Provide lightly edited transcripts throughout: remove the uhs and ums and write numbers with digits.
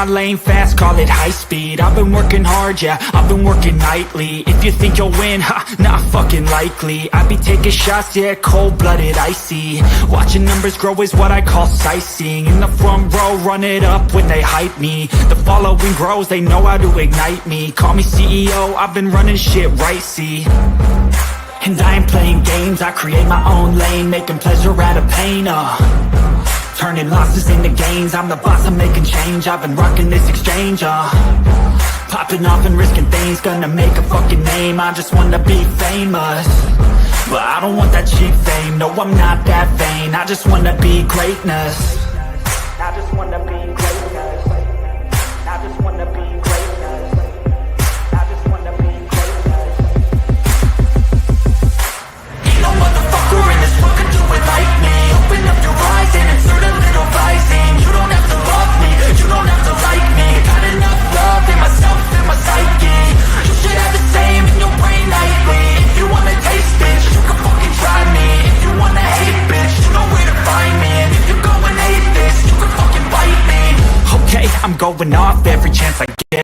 my lane fast, call it high speed. I've been working hard, yeah, I've been working nightly. If you think you'll win, ha, not fucking likely. I be taking shots, yeah, cold-blooded, icy. Watching numbers grow is what I call sightseeing. In the front row, run it up when they hype me. The following grows, they know how to ignite me. Call me CEO, I've been running shit right, see. And I ain't playing games, I create my own lane, making pleasure out of pain, turning losses into gains, I'm the boss, I'm making change. I've been rocking this exchange, popping off and risking things, gonna make a fucking name. I just wanna be famous, but I don't want that cheap fame. No, I'm not that vain, I just wanna be greatness. I just wanna be greatness. I just wanna be greatness. I just wanna be greatness. Ain't no motherfucker in this world can do it like me. Open up your eyes and insert a little rising. You don't have to love me, you don't have to like me. Got enough love in myself and my psyche. You should have the same in your brain nightly. If you wanna taste, bitch, you can fucking try me. If you wanna hate, bitch, you know where to find me. And if you go and hate this, you can fucking bite me. Okay, I'm going off every chance I get.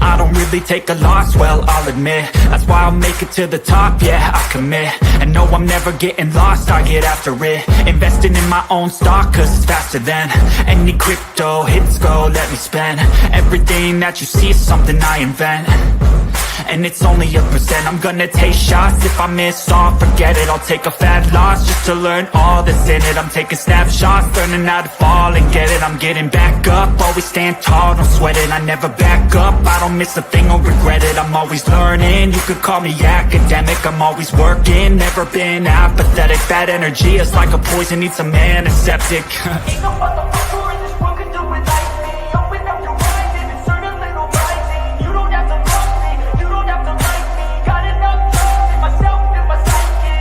I don't really take a loss, well, I'll admit. That's why I'll make it to the top, yeah, I commit. And no, I'm never getting lost, I get after it. Investing in my own stock, cause it's faster than any crypto hits go, let me spend. Everything that you see is something I invent, and it's only a percent. I'm gonna take shots, if I miss all, forget it. I'll take a fat loss just to learn all that's in it. I'm taking snapshots, learning how to fall and get it. I'm getting back up, always stand tall, don't sweat it. I never back up, I don't miss a thing or regret it. I'm always learning, you could call me academic. I'm always working, never been apathetic. Bad energy is like a poison, needs some antiseptic. Ain't no motherfucker in this world can do it like me. Open up your eyes and insert a little rising. You don't have to love me, you don't have to like me. Got enough love in myself and my psyche.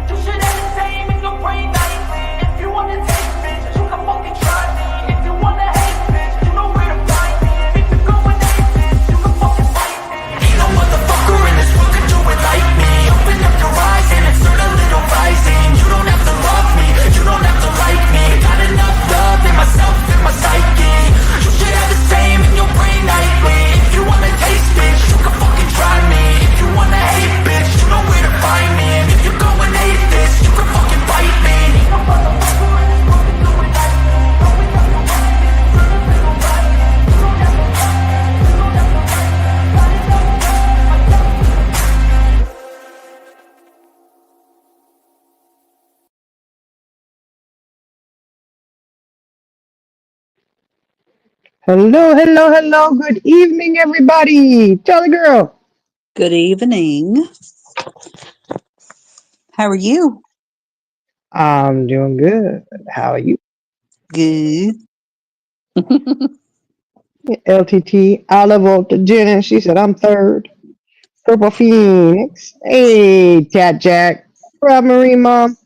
You should have the same in your brain nightly. If you wanna take, bitch, you can fucking try me. If you wanna hate, bitch, you know where to find me. And if you go and hate this, you can fucking fight me. Ain't no motherfucker in this world can do it like me. Open up your eyes and insert a little rising. You don't have to love me, you don't have to like me. Got enough love in myself and my psyche. You should have the same in your brain nightly. If you wanna taste, bitch, you can fucking try me. If you wanna hate, bitch, you know where to find me. And if you go and hate this, you can fucking bite me. Ain't no motherfucker in this world can do it like me. Open up your eyes and insert a little rising. You don't have to love me, you don't have to like me. Got enough love in myself and my psyche. Hello, hello, hello. Good evening, everybody. Tell the girl. Good evening. How are you? I'm doing good. How are you? Good. LTT, Olive Volta, Jenna. She said, I'm third. Purple Phoenix. Hey, Cat Jack. Rob Marie, Mom.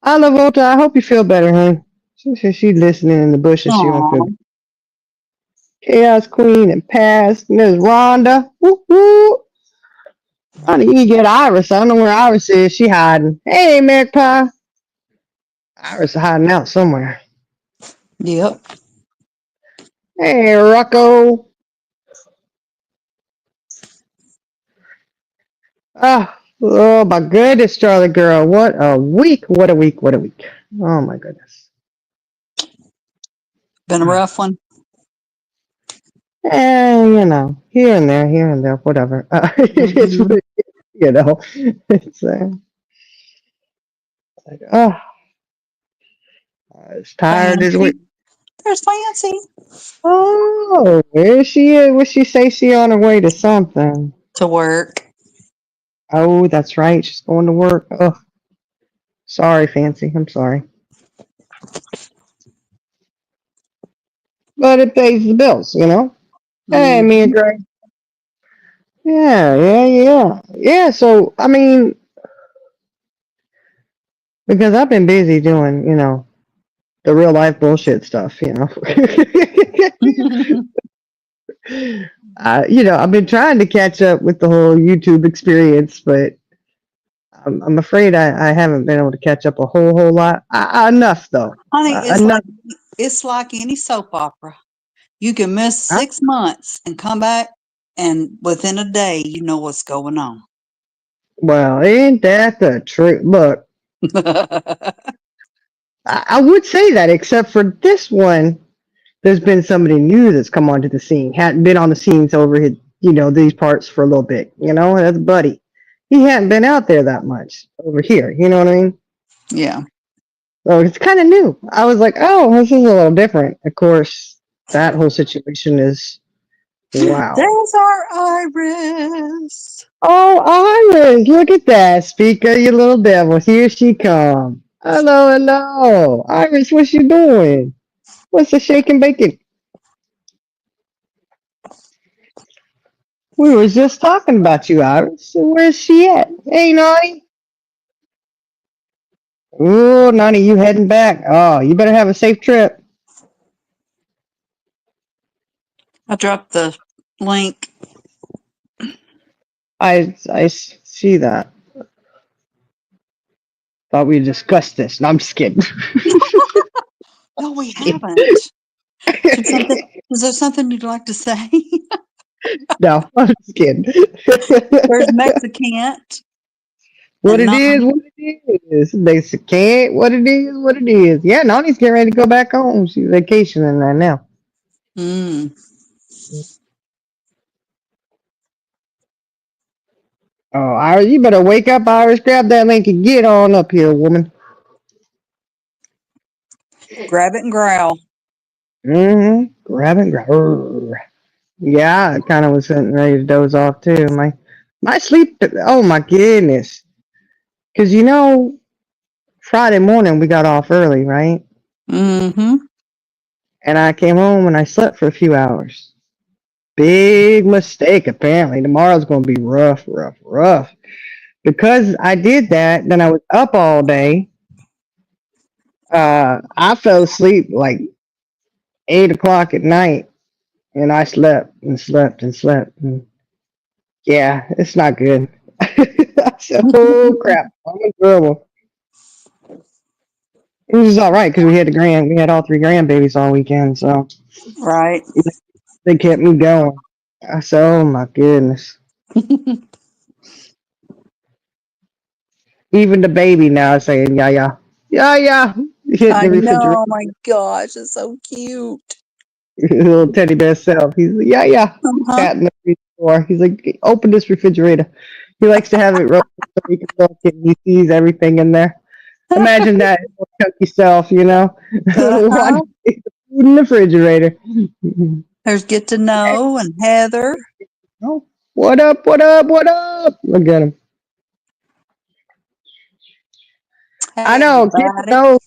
Olive Volta, I hope you feel better, honey. She said she's listening in the bushes. She don't feel Aw. good. Chaos Queen and Past. Miss Rhonda. Woo woo. Honey, you get Iris. I don't know where Iris is. She hiding. Hey, Magpie. Iris is hiding out somewhere. Yep. Hey, Rocco. Oh my goodness, Charlie girl. What a week. What a week. What a week. Oh my goodness. Been a rough one. And, here and there, whatever. It's, Mhm. it's like, oh, I was tired this week. Fancy. There's Fancy. Oh, where is she at? What she say she on her way to something? To work. Oh, that's right. She's going to work. Oh, sorry, Fancy. I'm sorry. But it pays the bills, Hey, Mhm. me and Greg. Yeah. Yeah, so, I mean, because I've been busy doing, the real life bullshit stuff, I've been trying to catch up with the whole YouTube experience, but I'm afraid I haven't been able to catch up a whole lot. Enough, though. Honey, Enough. it's like any soap opera. You can miss 6 months and come back, and within a day, you know what's going on. Well, ain't that the truth? Look, I would say that, except for this one, there's been somebody new that's come onto the scene. Hadn't been on the scenes over his, these parts for a little bit. That's Buddy. He hadn't been out there that much over here. You know what I mean? Yeah. So it's kind of new. I was like, oh, this is a little different. Of course, that whole situation is wow. There's our Iris. Oh, Iris, look at that. Speaker, you little devil. Here she comes. Hello, hello. Iris, what's you doing? What's the shaking bacon? We was just talking about you, Iris. Where's she at? Hey, Nani. Ooh, Nani, you heading back? Oh, you better have a safe trip. I dropped the link. I see that. Thought we discussed this. No, I'm just kidding. No, we haven't. Is there something you'd like to say? No, I'm just kidding. There's Mexicant. What it is, what it is. They can't. What it is, what it is. Yeah, Nani's getting ready to go back home. She's vacationing right now. Mm. Oh, Iris, you better wake up, Iris. Grab that link and get on up here, woman. Grab it and growl. Mm-hmm. Grab it, grab. Yeah, I kind of was sitting ready to doze off too. My sleep. Oh my goodness. Because Friday morning we got off early, right? Mm-hmm. And I came home and I slept for a few hours. Big mistake, apparently. Tomorrow's going to be rough. Because I did that, then I was up all day. I fell asleep like 8 o'clock at night, and I slept and slept and slept. And yeah, it's not good. I said, oh crap, I'm in trouble. It was all right because we had all 3 grandbabies all weekend, so Right. they kept me going. I said, oh my goodness. Even the baby now is saying, yeah. Hit I the refrigerator. know. My gosh, it's so cute. Little teddy bear self. He's like, yeah. Uh-huh. Patting the door. He's like, open this refrigerator. He likes to have it rolled so he can look and he sees everything in there. Imagine that little chunky self, Uh-huh. food in the refrigerator. There's Get to Know and Heather. Oh, what up? Look at him. Hey, I know. everybody.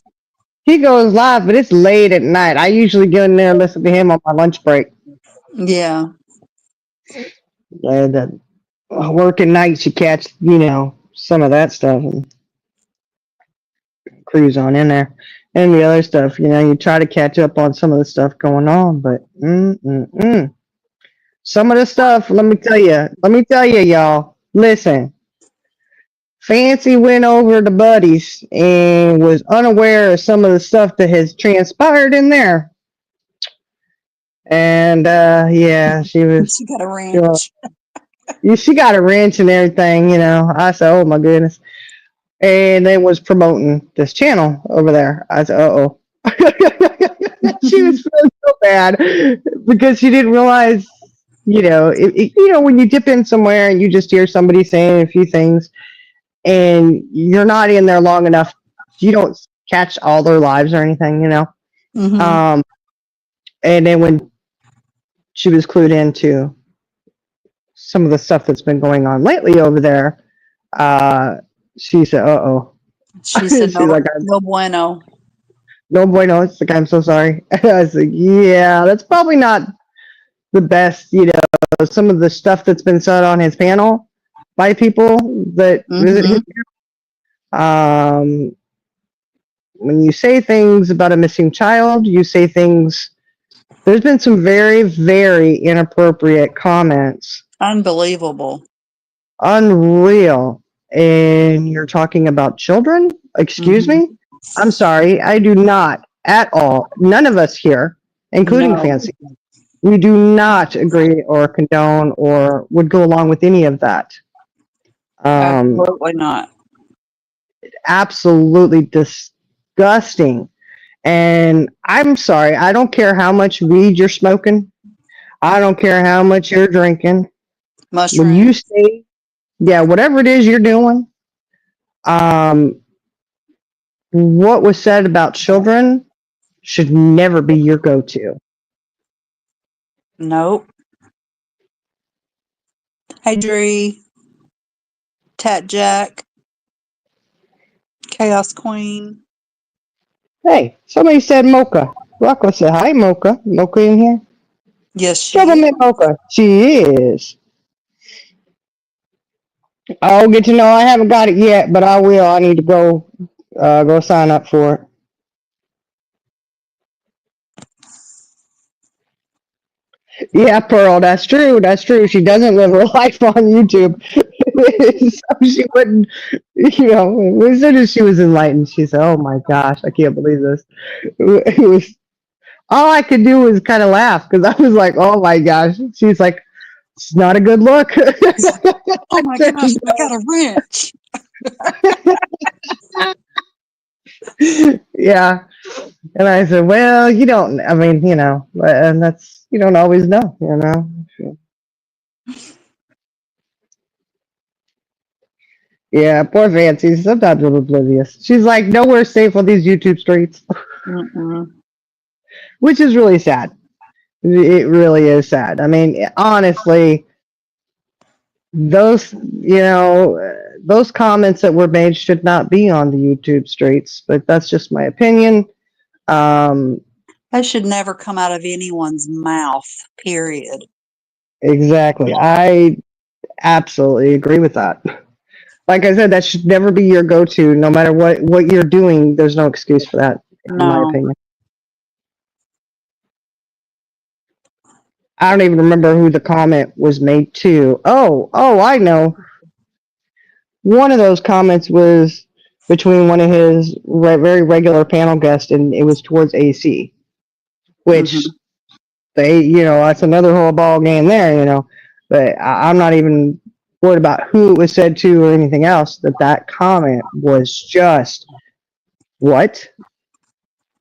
He goes live, but it's late at night. I usually go in there and listen to him on my lunch break. Yeah. And working nights, you catch, some of that stuff and cruise on in there. And the other stuff, you try to catch up on some of the stuff going on, but some of the stuff, let me tell you, y'all, listen. Fancy went over to Buddy's and was unaware of some of the stuff that has transpired in there. And yeah, she got a wrench. She got a wrench and everything, I said, oh my goodness. And they was promoting this channel over there. I said, uh-oh. She was feeling so bad because she didn't realize, when you dip in somewhere and you just hear somebody saying a few things and you're not in there long enough, you don't catch all their lives or anything, Mm-hmm. And then when she was clued into some of the stuff that's been going on lately over there, she said, uh-oh. She said, She's no, like, no bueno. no bueno. It's like, I'm so sorry. I was like, yeah, that's probably not the best, some of the stuff that's been said on his panel by people that visit his channel. When you say things about a missing child, you say things, there's been some very, very inappropriate comments. Unbelievable. Unreal. And you're talking about children? Excuse me? I'm sorry. I do not at all. None of us here, including No. Fancy, We do not agree or condone or would go along with any of that. Absolutely not. Absolutely disgusting. And I'm sorry, I don't care how much weed you're smoking. I don't care how much you're drinking. When you Mushrooms. say, yeah, whatever it is you're doing, um, what was said about children should never be your go-to. Nope. Hey, Dree. Tat Jack. Chaos Queen. Hey, somebody said Mocha. Rocco said, hi, Mocha. Mocha in here? Yes, she Government is. Mocha. She is. I'll get to know. I haven't got it yet, but I will. I need to go sign up for it. Yeah, Pearl, that's true. That's true. She doesn't live her life on YouTube. So she wouldn't, as soon as she was enlightened, she said, oh my gosh, I can't believe this. It was, all I could do was kind of laugh because I was like, oh my gosh. She's like, it's not a good look. Oh my gosh, I got a wrench. Yeah. And I said, well, you don't, I mean, and that's, you don't always know. Yeah, poor Fancy. Sometimes I'm oblivious. She's like, nowhere safe on these YouTube streets, Mm-mm. which is really sad. It really is sad. I mean, honestly, those comments that were made should not be on the YouTube streets, but that's just my opinion. Um, That should never come out of anyone's mouth, period. exactly. I absolutely agree with that. Like I said, that should never be your go-to. No matter what you're doing, there's no excuse for that, in my No. opinion. I don't even remember who the comment was made to. Oh, I know. One of those comments was between one of his very regular panel guests, and it was towards AC, which Mm-hmm. that's another whole ball game there. But I'm not even worried about who it was said to or anything else. That comment was just, what?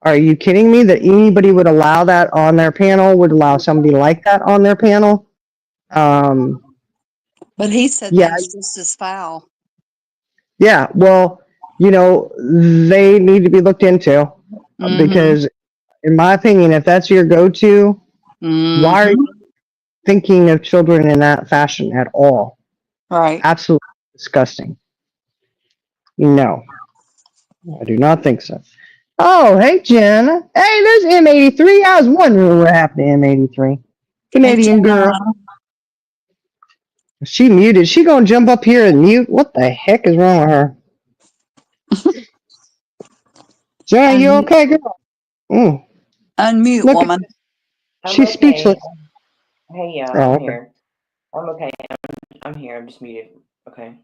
Are you kidding me that anybody would allow that on their panel, would allow somebody like that on their panel? But he said Yeah, things just as foul. yeah. Well, they need to be looked into Mm-hmm. because, in my opinion, if that's your go-to, why are Mm-hmm. you thinking of children in that fashion at all? Right. Absolutely disgusting. No, I do not think so. Oh, hey, Jenna. Hey, there's M83. I was wondering what happened to M83. Hey, Canadian girl. Jenna. She muted. She gonna jump up here and mute? What the heck is wrong with her? Jenna, you Unmute, okay, girl? Mm, unmute, look at woman. I'm she's okay. speechless. Hey, yeah, Oh, I'm okay. here. I'm okay. I'm here. I'm just muted. Okay.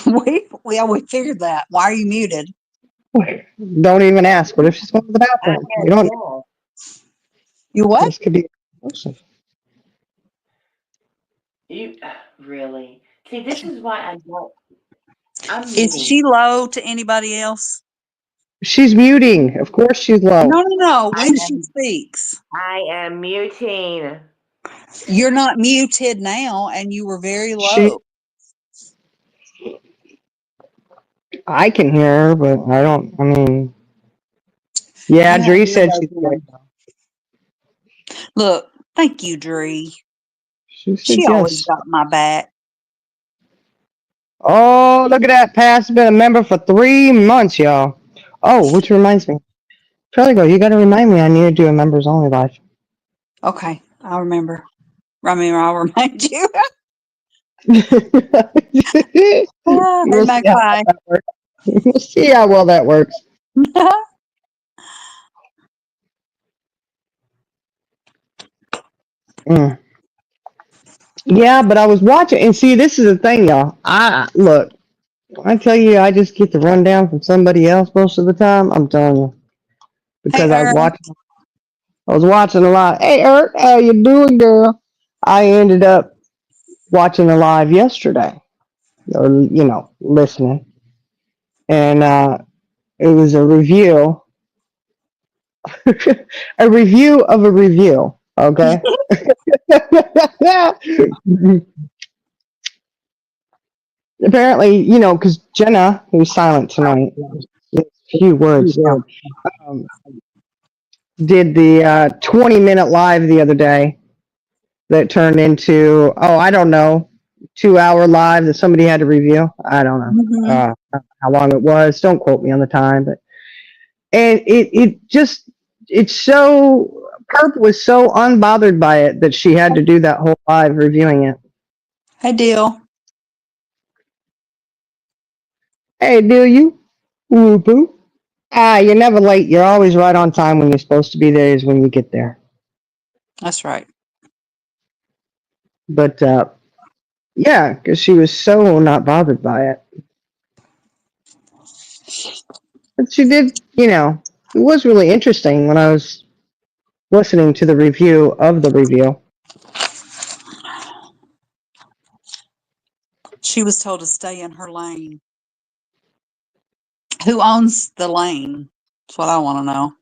we figured that. Why are you muted? Don't even ask. What if she's going to the bathroom? You don't. Yeah. You what? This could be explosive. You really see. This is why I don't. I'm Is muting. she low to anybody else? She's muting. Of course, she's low. No. I When she am. speaks, I am muting. you're not muted now, and you were very She. low. I can hear her, but I don't. I mean, yeah. You have Dree said she's earbuds good. in. Look, thank you, Dree. She She said always yes. got my back. Oh, look at that. Pat's been a member for 3 months, y'all. Oh, which reminds me. Charlie, go. You got to remind me. I need to do a members only live. Okay, I'll remember. I mean, I'll remind you. We'll Hey, see how Magpie. that works. We'll see how well that works. Mm. Yeah, but I was watching, and see, this is the thing, y'all. Look. I tell you, I just get the rundown from somebody else most of the time. I'm telling you Hey, because I Earl. watch. I was watching a live. Hey, Eric, how you doing, girl? I ended up watching a live yesterday, or listening, and it was a review, a review of a review. Okay. Apparently, because Jenna, who's silent tonight, few words, um, did the 20-minute live the other day that turned into, I don't know, 2-hour live that somebody had to review. I don't know Mhm. how long it was. Don't quote me on the time, but and it's so Perp was so unbothered by it that she had to do that whole live reviewing it. Hey, deal. Hey, do you? Whoop. You're never late. You're always right on time. When you're supposed to be there is when you get there. That's right. But yeah, because she was so not bothered by it. But she did, it was really interesting when I was listening to the review of the review. She was told to stay in her lane. Who owns the lane? That's what I want to know.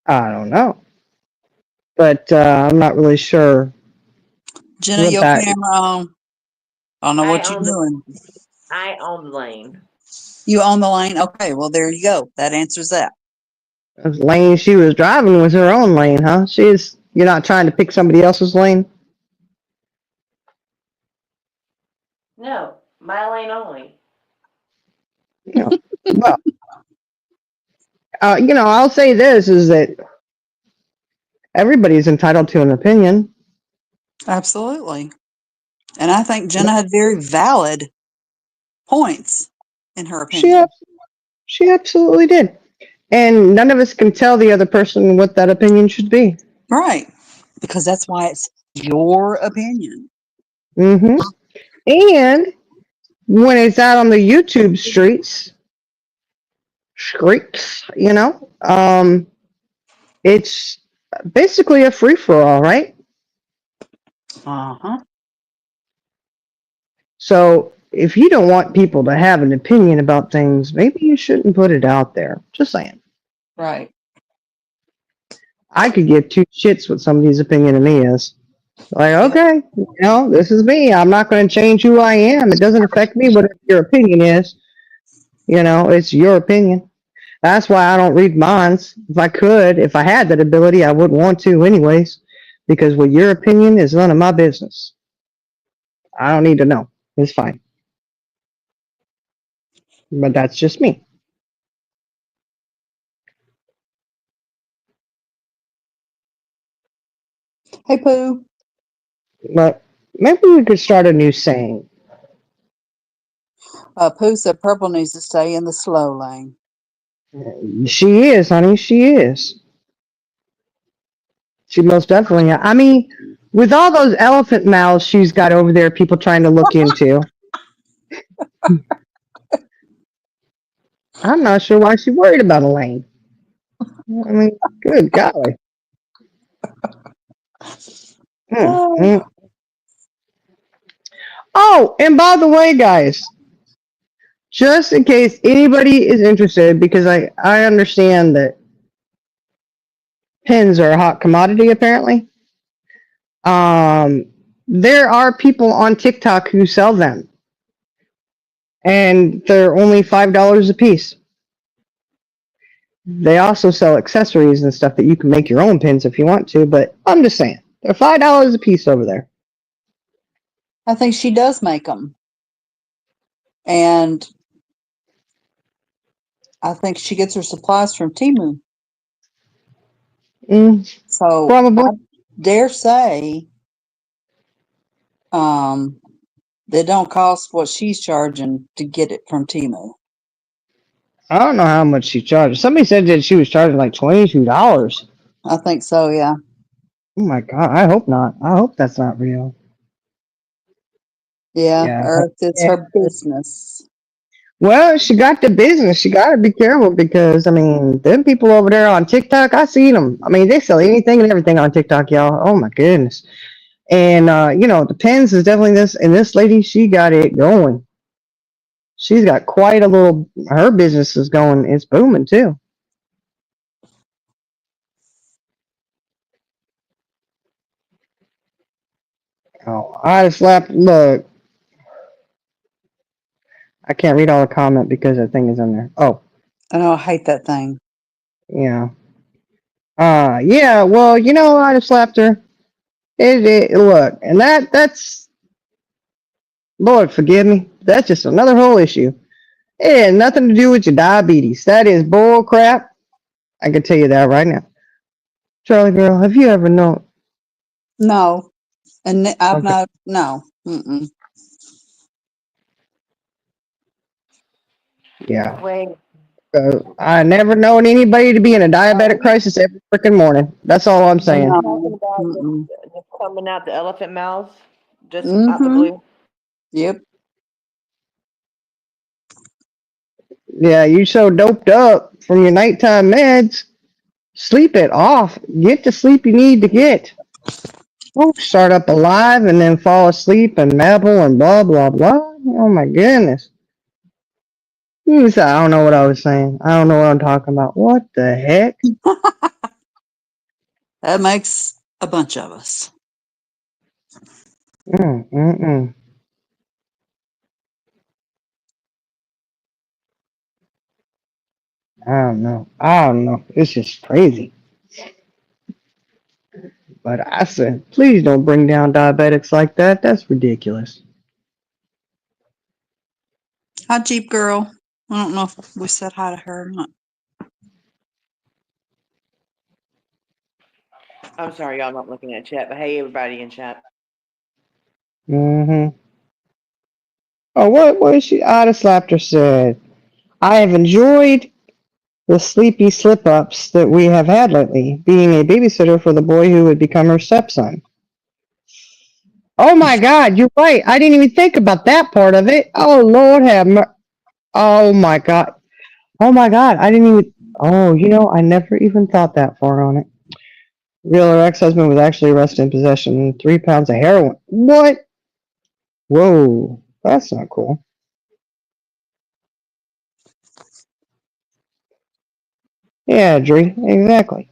I don't know. But I'm not really sure Jenna, what your that. camera on. I don't know I what you're own the doing. I own the lane. You own the lane? Okay, well, there you go. That answers that. Lane she was driving was her own lane, huh? You're not trying to pick somebody else's lane? No, my lane only. No. Well, I'll say this is that everybody's entitled to an opinion. Absolutely. And I think Jenna had very valid points in her She opinion. she absolutely did. And none of us can tell the other person what that opinion should be. Right. Because that's why it's your opinion. Mm-hmm. And when it's out on the YouTube streets, it's basically a free for all, right? Uh-huh. So if you don't want people to have an opinion about things, maybe you shouldn't put it out there. Just saying. Right. I could give two shits what somebody's opinion of me is. Like, Yep. okay, this is me. I'm not going to change who I am. It doesn't affect me whatever your opinion is. It's your opinion. That's why I don't read minds. If I had that ability, I wouldn't want to anyways. Because what your opinion is none of my business. I don't need to know. It's fine. But that's just me. Hey, Pooh. But maybe we could start a new saying. Pooh said purple needs to stay in the slow lane. She is, honey. She is. She most definitely. I mean, with all those elephant mouths she's got over there, people trying to look into. I'm not sure why she's worried about Elaine. I mean, good golly. Hmm, hmm. Oh, Oh, and by the way, guys, just in case anybody is interested, because I understand that pins are a hot commodity apparently. Um, there are people on TikTok who sell them, and they're only $5 a piece. They also sell accessories and stuff that you can make your own pins if you want to, but I'm just saying, they're $5 a piece over there. I think she does make them. And I think she gets her supplies from Temu. So Probably. I dare say um, they don't cost what she's charging to get it from Temu. I don't know how much she charges. Somebody said that she was charging like $22. I think so, yeah. Oh my god! I hope not. I hope that's not real. Yeah, Yeah. or if it's Yeah. her business. Well, she got the business. She got to be careful because, I mean, them people over there on TikTok, I seen them. I mean, they sell anything and everything on TikTok, y'all. Oh my goodness. And, the pens is definitely this. And this lady, she got it going. She's got quite a little, her business is going, it's booming too. Oh, I just slapped, look, I can't read all the comment because that thing is in there. Oh, I know I hate that thing. yeah. Yeah, well, I just slapped her. Look, and that's, Lord forgive me, that's just another whole issue. It has nothing to do with your diabetes. That is bull crap. I can tell you that right now. Charlie girl, have you ever known? No, and I've Okay. not. No. Mm-mm. Yeah. Wait, I never known anybody to be in a diabetic crisis every freaking morning. That's all I'm are you saying. talking No. about Mm-mm. just coming out the elephant mouths? Just out the Mm-hmm. blue? Yep. Yeah, you so doped up from your nighttime meds. Sleep it off. Get the sleep you need to get. Don't start up alive and then fall asleep and babble and blah blah blah. Oh my goodness. You said I don't know what I was saying. I don't know what I'm talking about. What the heck? That makes a bunch of us. Mm. I don't know. I don't know. It's just crazy. But I said, please don't bring down diabetics like that. That's ridiculous. Hi, Jeep Girl. I don't know if we said hi to her or not. I'm sorry, y'all not looking at chat, but hey, everybody in chat. Mm-hmm. Oh, what is she? Ida Slapter said, I have enjoyed the sleepy slip ups that we have had lately, being a babysitter for the boy who would become her stepson. Oh my God, you're right. I didn't even think about that part of it. Oh Lord have Oh my God. Oh my God. I didn't even. Oh, I never even thought that far on it. Real her ex-husband was actually arrested in possession of 3 pounds of heroin. What? Whoa, that's not cool. Yeah, Dree, exactly.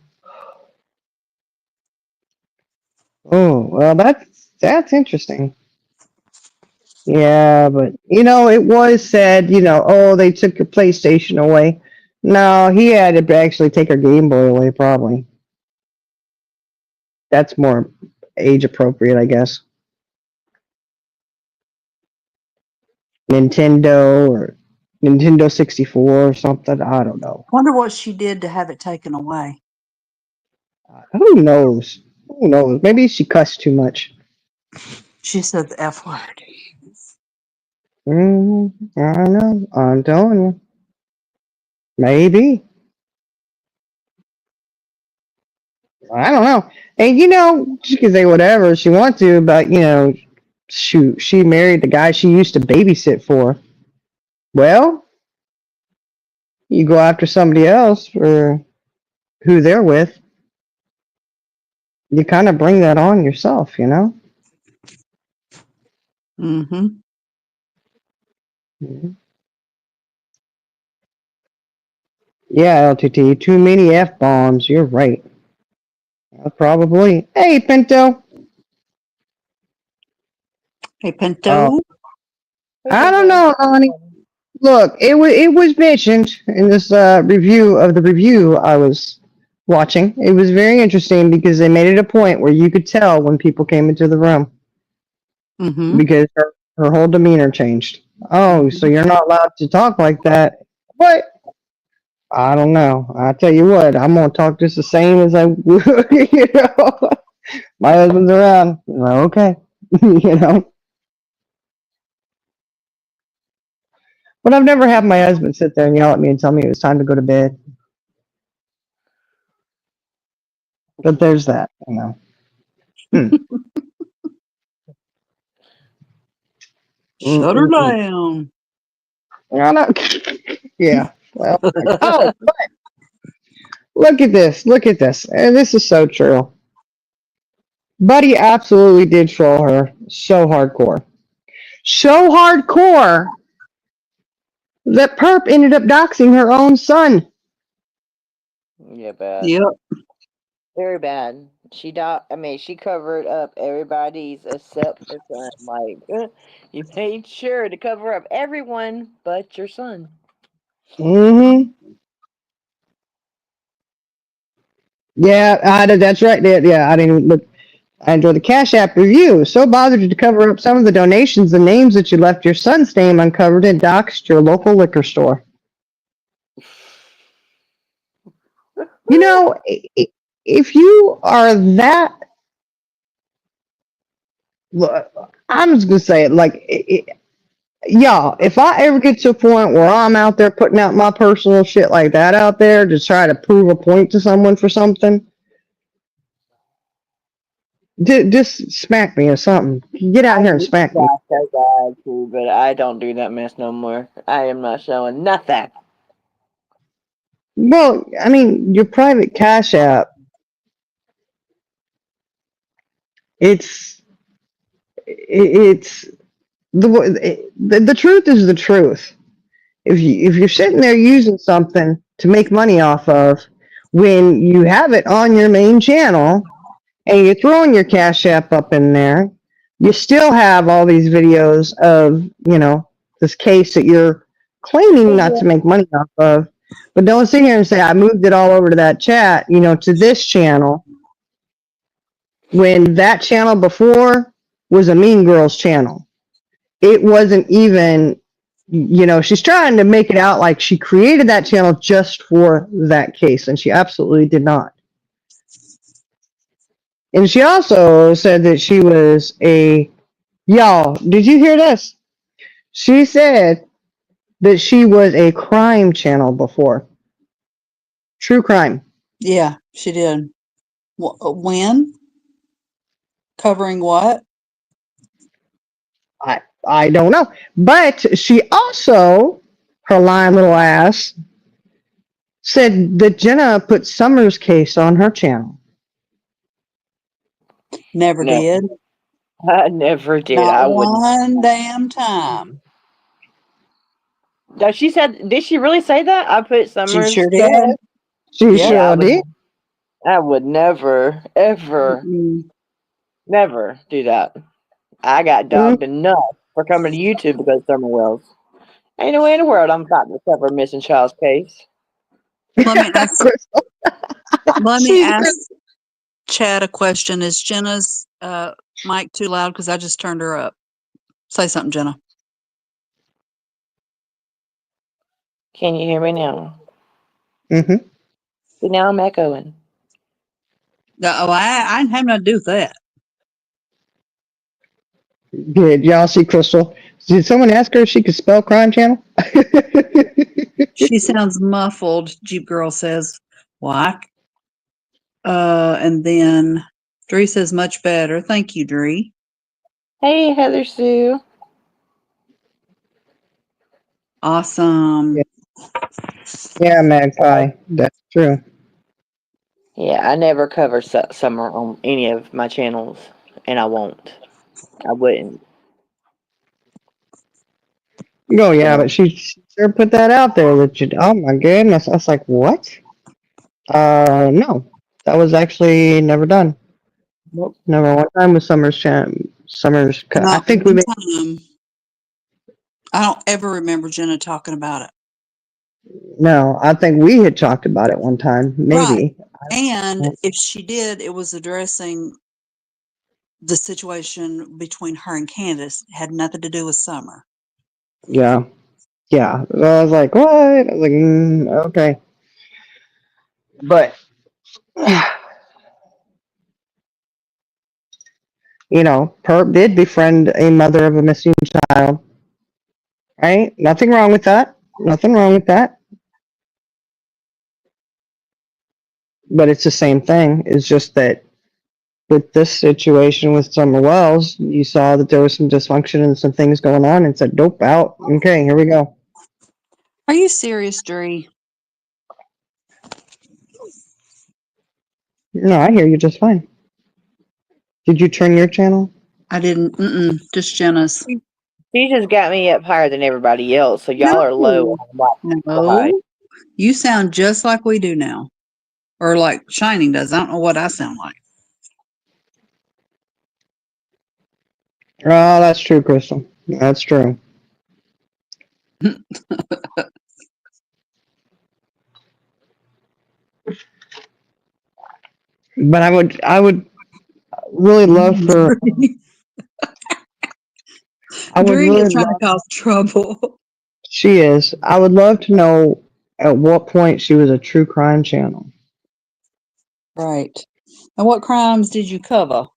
Oh, well, that's interesting. Yeah, but it was said, oh, they took your PlayStation away. No, he had to actually take her Game Boy away, probably. That's more age appropriate, I guess. Nintendo or Nintendo 64 or something. I don't know. Wonder what she did to have it taken away. Who knows? Who knows? Maybe she cussed too much. She said the F word. I don't know. I'm telling you. Maybe. I don't know. And she can say whatever she wants to, but shoot, she married the guy she used to babysit for. Well, you go after somebody else for who they're with, you kind of bring that on yourself. Mm-hmm. Mhm. Yeah, LTT, too many F bombs. You're right. Probably. Hey, Pinto. Hey, Oh, Pinto. Hey, I don't Pinto. know, honey. Look, it was mentioned in this review of the review I was watching. It was very interesting because they made it a point where you could tell when people came into the room Mm-hmm. because her whole demeanor changed. Oh, so Mm-hmm. you're not allowed to talk like that? What? I don't know. I tell you what, I'm gonna talk just the same as I would. My husband's around. Well, okay, you know. But I've never had my husband sit there and yell at me and tell me it was time to go to bed. But there's that. Hmm. Shut her Mm-mm-mm. down. I know. Yeah. Well, oh, look at this. Look at this. And this is so true. Buddy absolutely did troll her so hardcore. So hardcore that Perp ended up doxing her own son. Yeah, bad. Yep. Very bad. I mean, she covered up everybody's except her son. Like, you made sure to cover up everyone but your son. Mm-hmm. Yeah, that's right. Yeah, I didn't even look. I enjoy the Cash App review. So bothered to cover up some of the donations, the names that you left your son's name uncovered and doxed your local liquor store. You know, if you are that, I'm just gonna say it like, y'all. If I ever get to a point where I'm out there putting out my personal shit like that out there to try to prove a point to someone for something, just smack me or something. Get out here and smack me. So bad too, but I don't do that mess no more. I am not showing nothing. Well, I mean, your private Cash App, it's the truth is the truth. If you're sitting there using something to make money off of, when you have it on your main channel and you're throwing your Cash App up in there, you still have all these videos of, this case that you're claiming not to make money off of. But don't sit here and say, I moved it all over to that chat, to this channel, when that channel before was a Mean Girls channel. It wasn't even, she's trying to make it out like she created that channel just for that case, and she absolutely did not. And she also said that she was y'all, did you hear this? She said that she was a crime channel before. True crime. Yeah, she did. When? Covering what? I don't know. But she also, her lying little ass, said that Jenna put Summer's case on her channel. Never No. did. I never did. Not I wouldn't. one damn time. No, she said, did she really say that? I put She Summers. sure did. She Yeah, sure did. I would never, ever, never do that. I got dogged enough for coming to YouTube because of Summer Wells. Ain't no way in the world I'm about to cover a missing child's case. Let me ask. Crystal. Let me She's ask Chad a question. Is Jenna's mic too loud? Because I just turned her up. Say something, Jenna. Can you hear me now? Mm-hmm. See, now I'm echoing. Oh, I didn't have nothing to do with that. Did y'all see Crystal? Did someone ask her if she could spell crime channel? She sounds muffled, Jeep Girl says. Why? And then Dree says much better. Thank you, Dree. Hey, Heather Sue. Awesome. Yeah, Magpie. That's true. Yeah, I never cover Summer on any of my channels, and I won't. I wouldn't. Oh, yeah, but she sure put that out there that you, oh my goodness. I was like, what? No. That was actually never done. Nope. Never one time with Summer's I Not think we one made, time. I don't ever remember Jenna talking about it. no, I think we had talked about it one time, maybe. And if she did, it was addressing the situation between her and Candace. It had nothing to do with Summer. Yeah. Yeah. So I was like, what? I was like, okay. But, Perp did befriend a mother of a missing child. Right? Nothing wrong with that. Nothing wrong with that. But it's the same thing. It's just that with this situation with Summer Wells, you saw that there was some dysfunction and some things going on and said, dope, out. Okay, here we go. Are you serious, Dree? No, I hear you just fine. Did you turn your channel? I didn't. Just Jenna's. She just got me up higher than everybody else, so y'all are low No. on my side. No. You sound just like we do now. Or like Shining does. I don't know what I sound like. Oh, that's true, Crystal. That's true. But I would really love for. I would Dree is really trying to love. cause trouble. She is. I would love to know at what point she was a true crime channel. Right. And what crimes did you cover?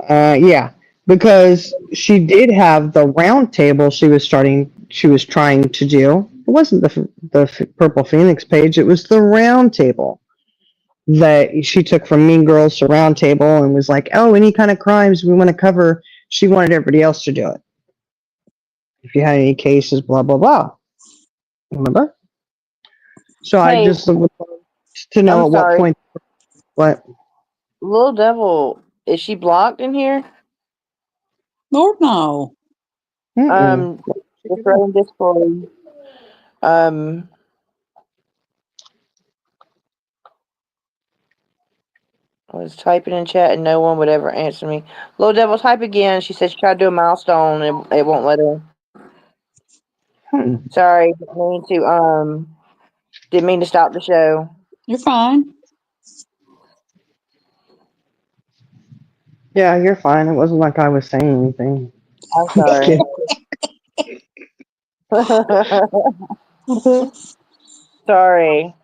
Yeah, because she did have the round table she was starting. She was trying to do. It wasn't the Purple Phoenix page. It was the round table that she took from Mean Girls to Round Table and was like, "Oh, any kind of crimes we want to cover." She wanted everybody else to do it. If you had any cases, blah blah blah. Remember? So I Hey, just would love to know I'm at what sorry. point. What? Little Devil, is she blocked in here? Lord, no. Mm-mm. Just running Discord. I was typing in chat and no one would ever answer me. Little Devil, type again. She said she tried to do a milestone and it won't let her. Sorry, didn't mean to stop the show. You're fine. Yeah, you're fine. It wasn't like I was saying anything. I'm I'm just sorry. kidding. Sorry.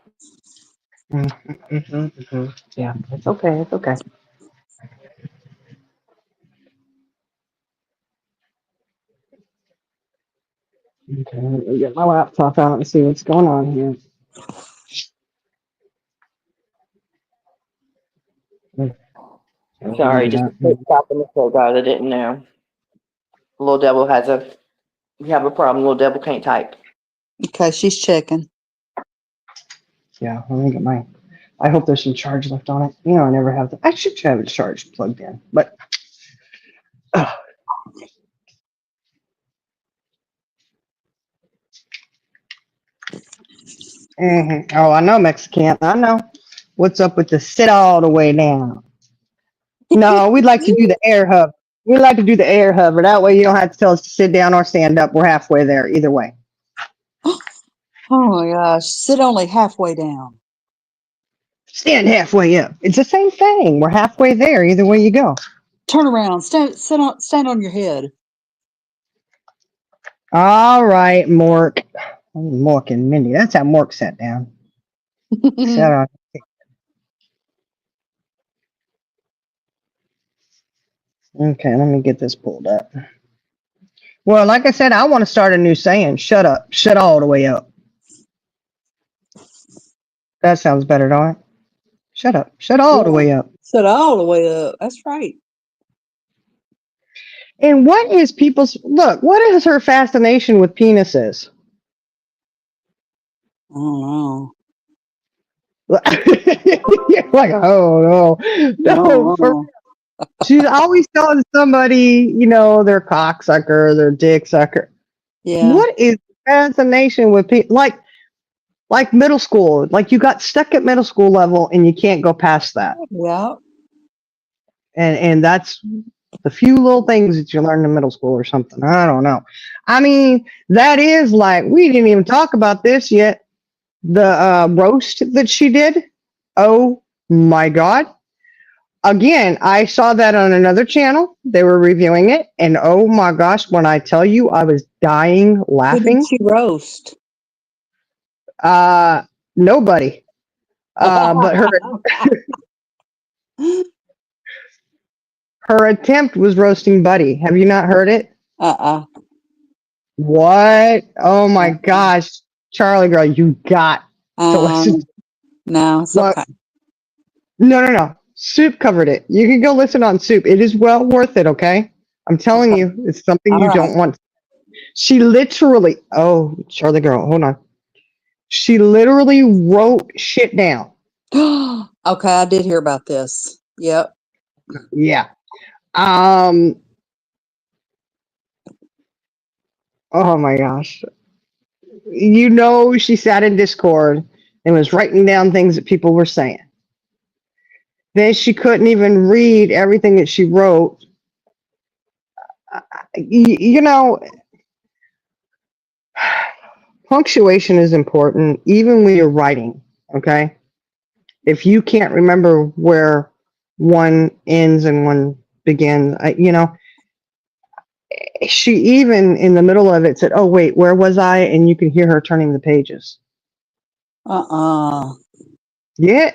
Yeah, it's okay. It's okay. Okay, let me get my laptop out and see what's going on here. Sorry, just a quick stop in the show, guys. I didn't know. Little Devil we have a problem. Little Devil can't type. Okay, she's checking. Yeah, let me get my. I hope there's some charge left on it. You know, I never have I should have it charged, plugged in, but. Oh, I know, Mexican. I know. What's up with the sit all the way down? No, we'd like to do the air hub. We'd like to do the air hover. That way you don't have to tell us to sit down or stand up. We're halfway there either way. Oh my gosh. Sit only halfway down. Stand halfway up. It's the same thing. We're halfway there either way you go. Turn around. Stand on your head. All right, Mork. Mork and Mindy. That's how Mork sat down. Sat on. Okay, let me get this pulled up. Well, like I said, I want to start a new saying. Shut up. Shut all the way up. That sounds better, don't it? Shut up. Shut all the way up. Sit all the way up. That's right. And what is people's look? What is her fascination with penises? I don't know. You're like, oh no, for real. She's always telling somebody, you know, their cocksucker, their dick sucker. Yeah. What is fascination with people like middle school? Like you got stuck at middle school level and you can't go past that. Yeah. And that's the few little things that you learn in middle school or something. I don't know. I mean, that is like we didn't even talk about this yet. The roast that she did. Oh my God. Again, I saw that on another channel. They were reviewing it. And oh my gosh, when I tell you I was dying Who laughing. did she roast? Nobody. But her attempt was roasting Buddy. Have you not heard it? What? Oh my gosh. Charlie girl, you got to listen. No, it's okay. No. Soup covered it. You can go listen on Soup. It is well worth it, okay? I'm telling you, it's something you don't want. She literally, oh, Charlie girl, hold on. She literally wrote shit down. Okay, I did hear about this. Yep. Yeah. Oh my gosh. She sat in Discord and was writing down things that people were saying. Then she couldn't even read everything that she wrote. You know, punctuation is important, even when you're writing. Okay. If you can't remember where one ends and one begins, she even in the middle of it said, "Oh wait, where was I?" And you can hear her turning the pages. Yeah,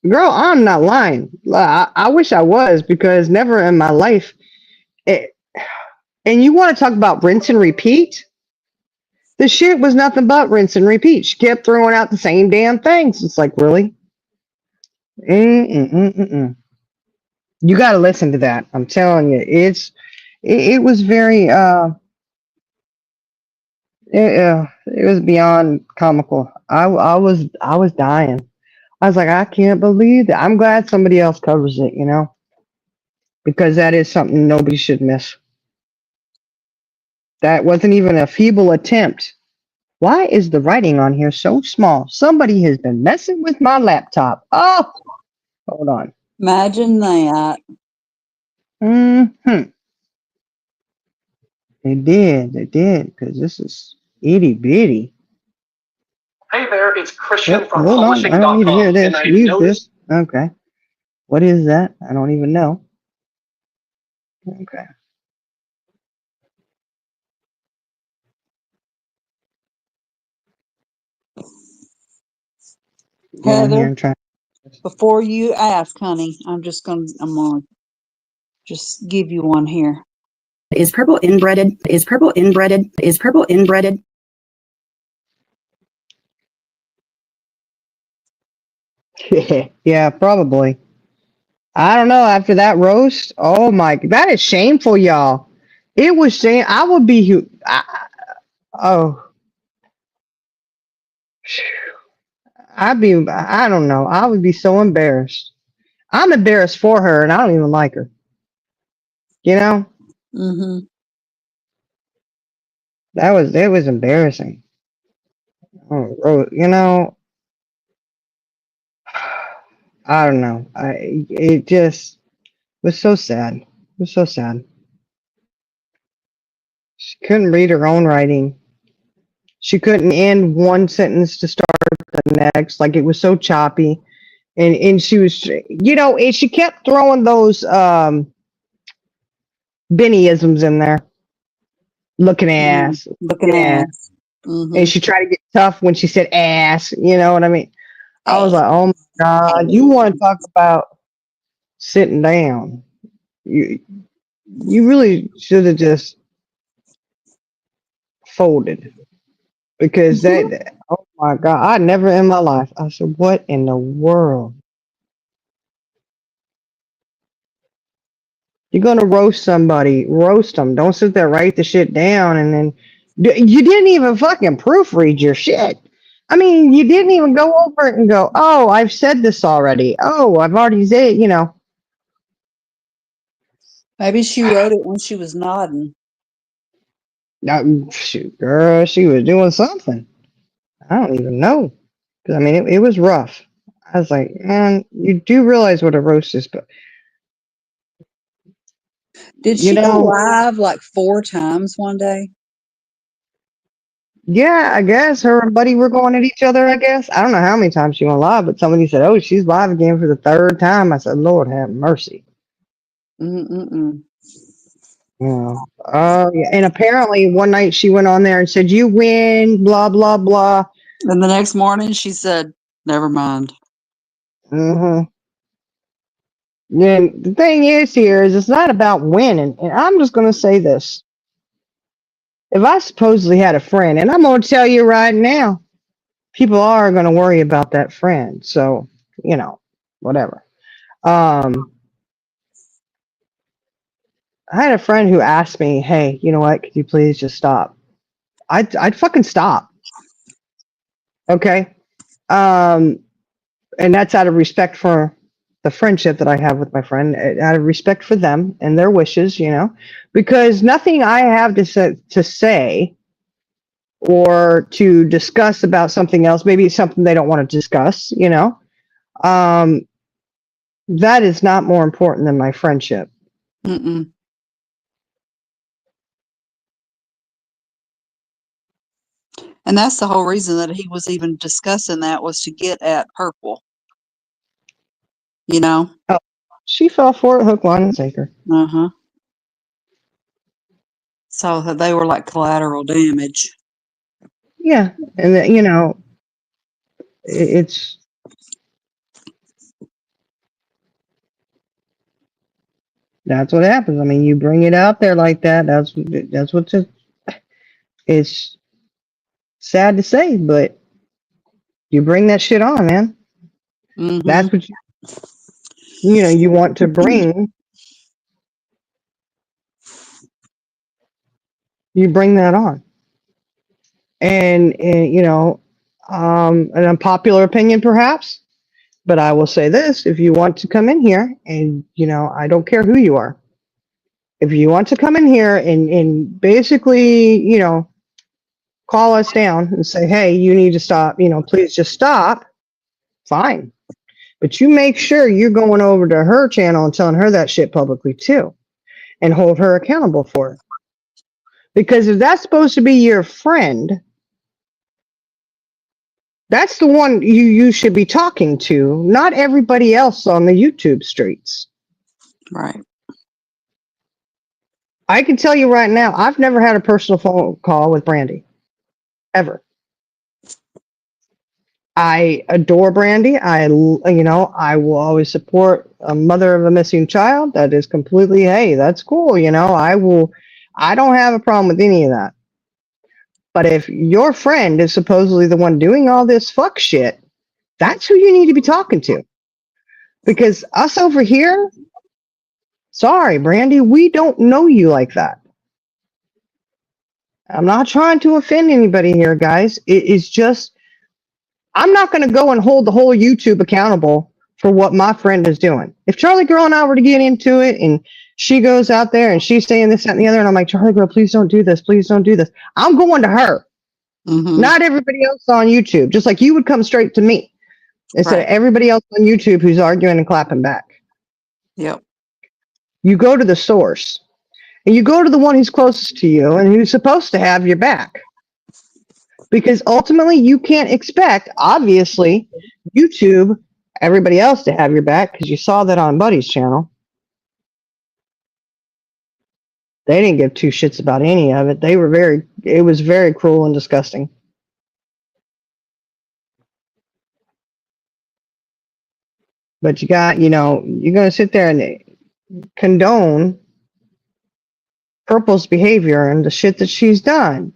girl, I'm not lying. I wish I was, because never in my life. It, and you want to talk about rinse and repeat? The shit was nothing but rinse and repeat. She kept throwing out the same damn things. It's like, really? Mm-mm-mm-mm-mm. You got to listen to that. I'm telling you, it was very it was beyond comical. I was dying. I was like, I can't believe that. I'm glad somebody else covers it, because that is something nobody should miss. That wasn't even a feeble attempt. Why is the writing on here so small? Somebody has been messing with my laptop. Oh, hold on. Imagine that. Mm-hmm. They did, because this is itty bitty. Hey there, it's Christian from Hold on, I don't need to hear publishing.com, this. and I Use noticed. this. Okay. What is that? I don't even know. Okay. Get in here Heather, and try. before you ask, honey, I'm gonna just give you one here. Is purple inbreaded? Is purple inbreaded? Is purple inbreaded? Yeah, probably. I don't know. After that roast, oh my, that is shameful, y'all. It was shame. I would be. Oh, I'd be. I don't know. I would be so embarrassed. I'm embarrassed for her, and I don't even like her. You know, Mm-hmm. it was embarrassing. Oh, I don't know. It just was so sad. It was so sad. She couldn't read her own writing. She couldn't end one sentence to start the next. Like, it was so choppy. And she was, and she kept throwing those Bennyisms in there. Looking ass, Looking looking ass. ass. Mm-hmm. And she tried to get tough when she said ass. You know what I mean? I was Ass. like, oh my God, you want to talk about sitting down? You really should have just folded, because oh my God, I never in my life. I said, what in the world? You're gonna roast somebody, roast them. Don't sit there, write the shit down, and then you didn't even fucking proofread your shit. I mean, you didn't even go over it and go, oh, I've said this already. Oh, I've already said, Maybe she wrote it when she was nodding. Shoot, girl, she was doing something. I don't even know. 'Cause, I mean, it was rough. I was like, man, you do realize what a roast is, but Did you she go know, live like 4 times one day? yeah, I guess her and Buddy were going at each other. I guess I don't know how many times she went live, but somebody said, "Oh, she's live again for the third time." I said, "Lord have mercy." Mm-mm-mm. Yeah. Oh, yeah. And apparently, one night she went on there and said, "You win," blah blah blah. And the next morning she said, never mind. Mm-hmm. And the thing is, here is it's not about winning. And I'm just going to say this: if I supposedly had a friend, and I'm going to tell you right now, people are going to worry about that friend. So, whatever. Um, I had a friend who asked me, "Hey, you know what? Could you please just stop?" I'd fucking stop. Okay. And that's out of respect for the friendship that I have with my friend, out of respect for them and their wishes, because nothing I have to say or to discuss about something else, maybe it's something they don't want to discuss, um, that is not more important than my friendship. Mm-mm. And that's the whole reason that he was even discussing that, was to get at Purple. Oh, she fell for it, hook, line, and sinker. Uh-huh. So that they were like collateral damage. Yeah, and it's that's what happens. I mean, you bring it out there like that. That's what it's sad to say, but you bring that shit on, man. Mm-hmm. That's what you want to bring. You bring that on, and an unpopular opinion, perhaps. But I will say this: if you want to come in here, and I don't care who you are, if you want to come in here and basically, call us down and say, hey, you need to stop, please just stop, fine. But you make sure you're going over to her channel and telling her that shit publicly too, and hold her accountable for it. Because if that's supposed to be your friend, that's the one you should be talking to, not everybody else on the YouTube streets. Right. I can tell you right now, I've never had a personal phone call with Brandy, ever. I adore Brandy. I will always support a mother of a missing child. That is completely, hey, that's cool. I don't have a problem with any of that. But if your friend is supposedly the one doing all this fuck shit, that's who you need to be talking to. Because us over here, sorry, Brandy, we don't know you like that. I'm not trying to offend anybody here, guys. It is just, I'm not going to go and hold the whole YouTube accountable for what my friend is doing. If Charlie Girl and I were to get into it and she goes out there and she's saying this, that, and the other, and I'm like, Charlie Girl, please don't do this. Please don't do this. I'm going to her, not everybody else on YouTube. Just like you would come straight to me instead of everybody else on YouTube who's arguing and clapping back. Yep. You go to the source and you go to the one who's closest to you and who's supposed to have your back. Because ultimately, you can't expect, obviously, YouTube, everybody else to have your back, because you saw that on Buddy's channel. They didn't give two shits about any of it. It was very cruel and disgusting. But you're going to sit there and condone Purple's behavior and the shit that she's done.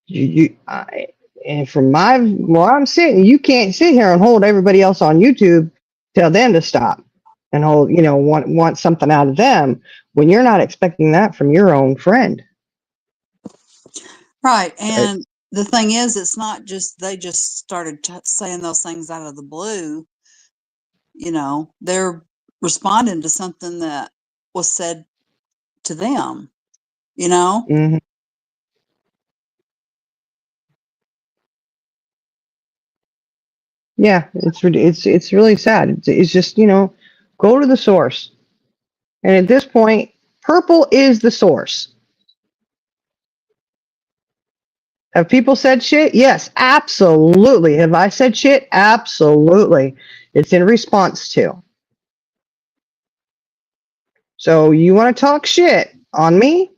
And from where I'm sitting, you can't sit here and hold everybody else on YouTube, tell them to stop, and want something out of them when you're not expecting that from your own friend. Right. And the thing is, it's not just they just started saying those things out of the blue. They're responding to something that was said to them. Mm-hmm. Yeah, it's really sad. It's just go to the source, and at this point, Purple is the source. Have people said shit? Yes, absolutely. Have I said shit? Absolutely. It's in response to. So you want to talk shit on me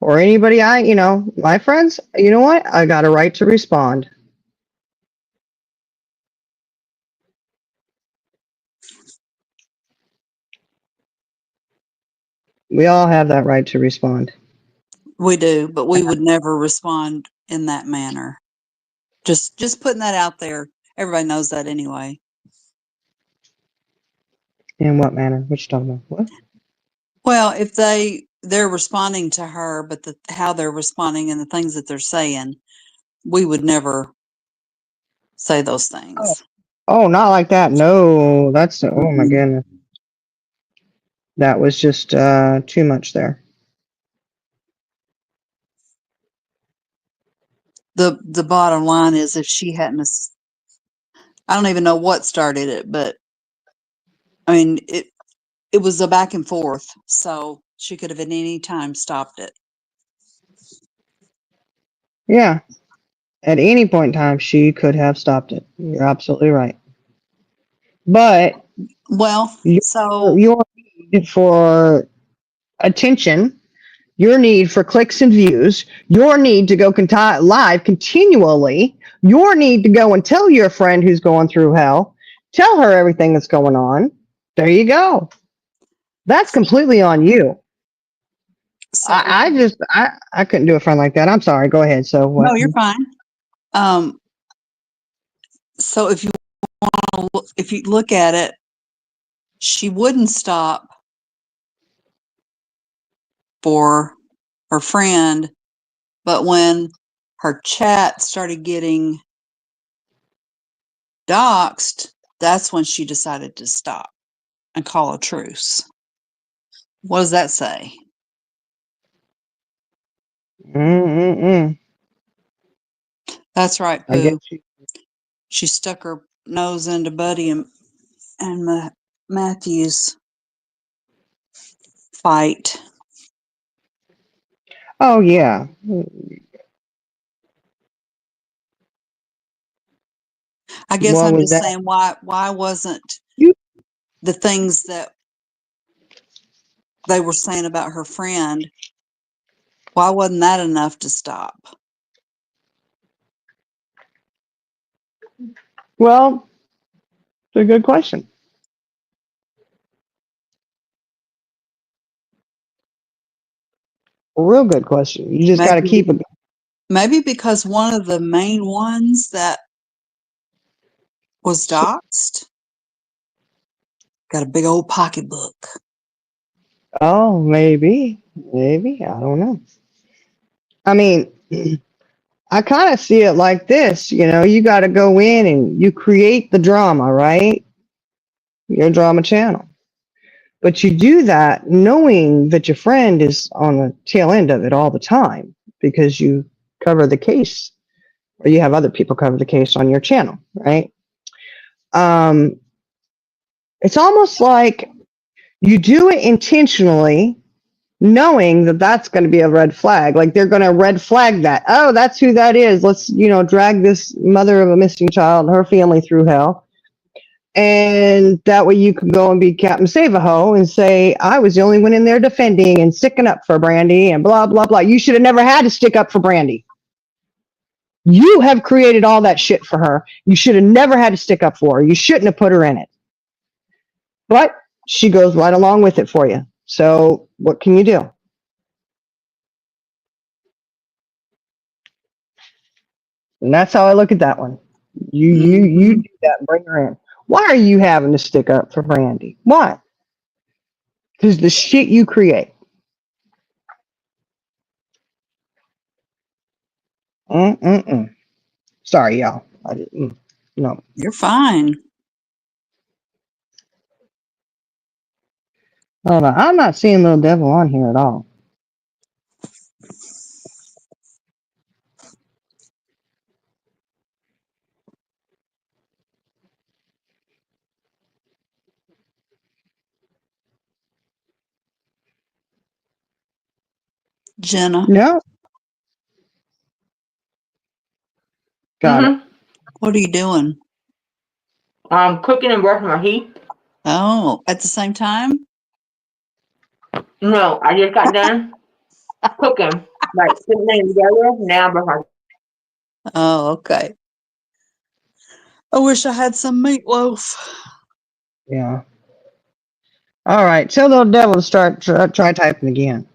or anybody my friends, you know what? I got a right to respond. We all have that right to respond. We do, but we would never respond in that manner. Just putting that out there. Everybody knows that anyway. In what manner? What you talking about? What? Well, if they're responding to her, but how they're responding and the things that they're saying, we would never say those things. Oh, not like that. No, that's oh my Mhm. goodness. That was just too much there. The bottom line is, if she hadn't, I don't even know what started it, but I mean, it was a back and forth, so she could have at any time stopped it. Yeah. At any point in time, she could have stopped it. You're absolutely right. But Well, so your need for attention, your need for clicks and views, your need to go live continually, your need to go and tell your friend who's going through hell, tell her everything that's going on. There you go. That's completely on you. so if I couldn't do a friend like that. I'm sorry. Go ahead. So what? no, you're fine. So if you look at it, she wouldn't stop for her friend, but when her chat started getting doxxed, that's when she decided to stop and call a truce. What does that say? Mm-mm-mm. That's right, I guess Pooh. She stuck her nose into Buddy and Matthew's fight. Oh yeah. I guess What I'm was just that? saying, why wasn't You the things that they were saying about her friend, why wasn't that enough to stop? well, it's a good question. A real good question. You just got to Maybe keep it. maybe because one of the main ones that was doxxed got a big old pocketbook. Oh, maybe. I don't know. I mean, I kind of see it like this. You know, you got to go in and you create the drama, right? Your drama channel. But you do that knowing that your friend is on the tail end of it all the time because you cover the case or you have other people cover the case on your channel, right? Um, it's almost like you do it intentionally, knowing that that's going to be a red flag. Like they're going to red flag that. Oh, that's who that is. Let's, drag this mother of a missing child and her family through hell. And that way you can go and be Captain Save-A-Ho and say, I was the only one in there defending and sticking up for Brandy and blah, blah, blah. You should have never had to stick up for Brandy. You have created all that shit for her. You should have never had to stick up for her. You shouldn't have put her in it. But she goes right along with it for you. So what can you do? And that's how I look at that one. You Mhm. do that and bring her in. Why are you having to stick up for Brandy? Why? Because the shit you create. Mm-mm-mm. Sorry, y'all. I didn't. No. You're fine. Hold on. I'm not seeing Little Devil on here at all. Jenna, No. Got it. Mm-hmm. what are you doing? I'm cooking and brushing my teeth. Oh, at the same time? No, I just got done cooking. Like putting them together. Now I brush my Oh, okay. I wish I had some meatloaf. Yeah. All right. Tell Little Devil to try typing again.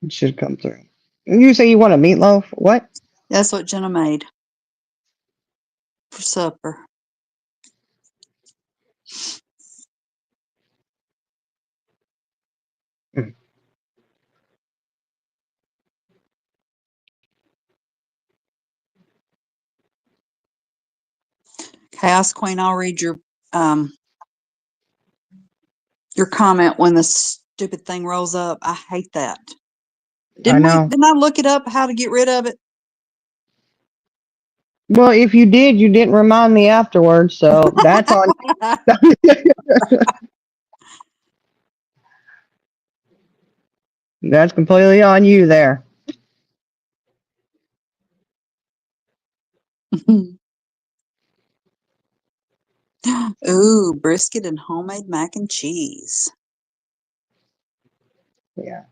It should come through. You say you want a meatloaf? What? That's what Jenna made for supper. House Queen, I'll read your comment when the stupid thing rolls up. I hate that. I know. Didn't I look it up how to get rid of it? Well, if you did, you didn't remind me afterwards, so that's on. That's completely on you there. Ooh, brisket and homemade mac and cheese. Yeah.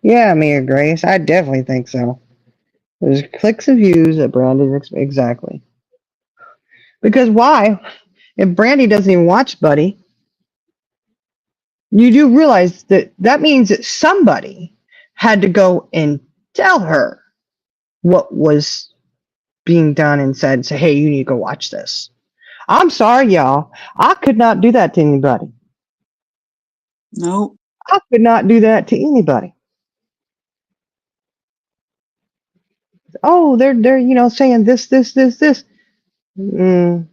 Yeah, Mia Grace. I definitely think so. There's clicks of views at Brandy's exactly. Because why? If Brandy doesn't even watch Buddy, you do realize that that means that somebody had to go and tell her what was being done and said, say, hey, you need to go watch this. I'm sorry, y'all. I could not do that to anybody. Nope. I could not do that to anybody. Oh, they're saying this. Mm,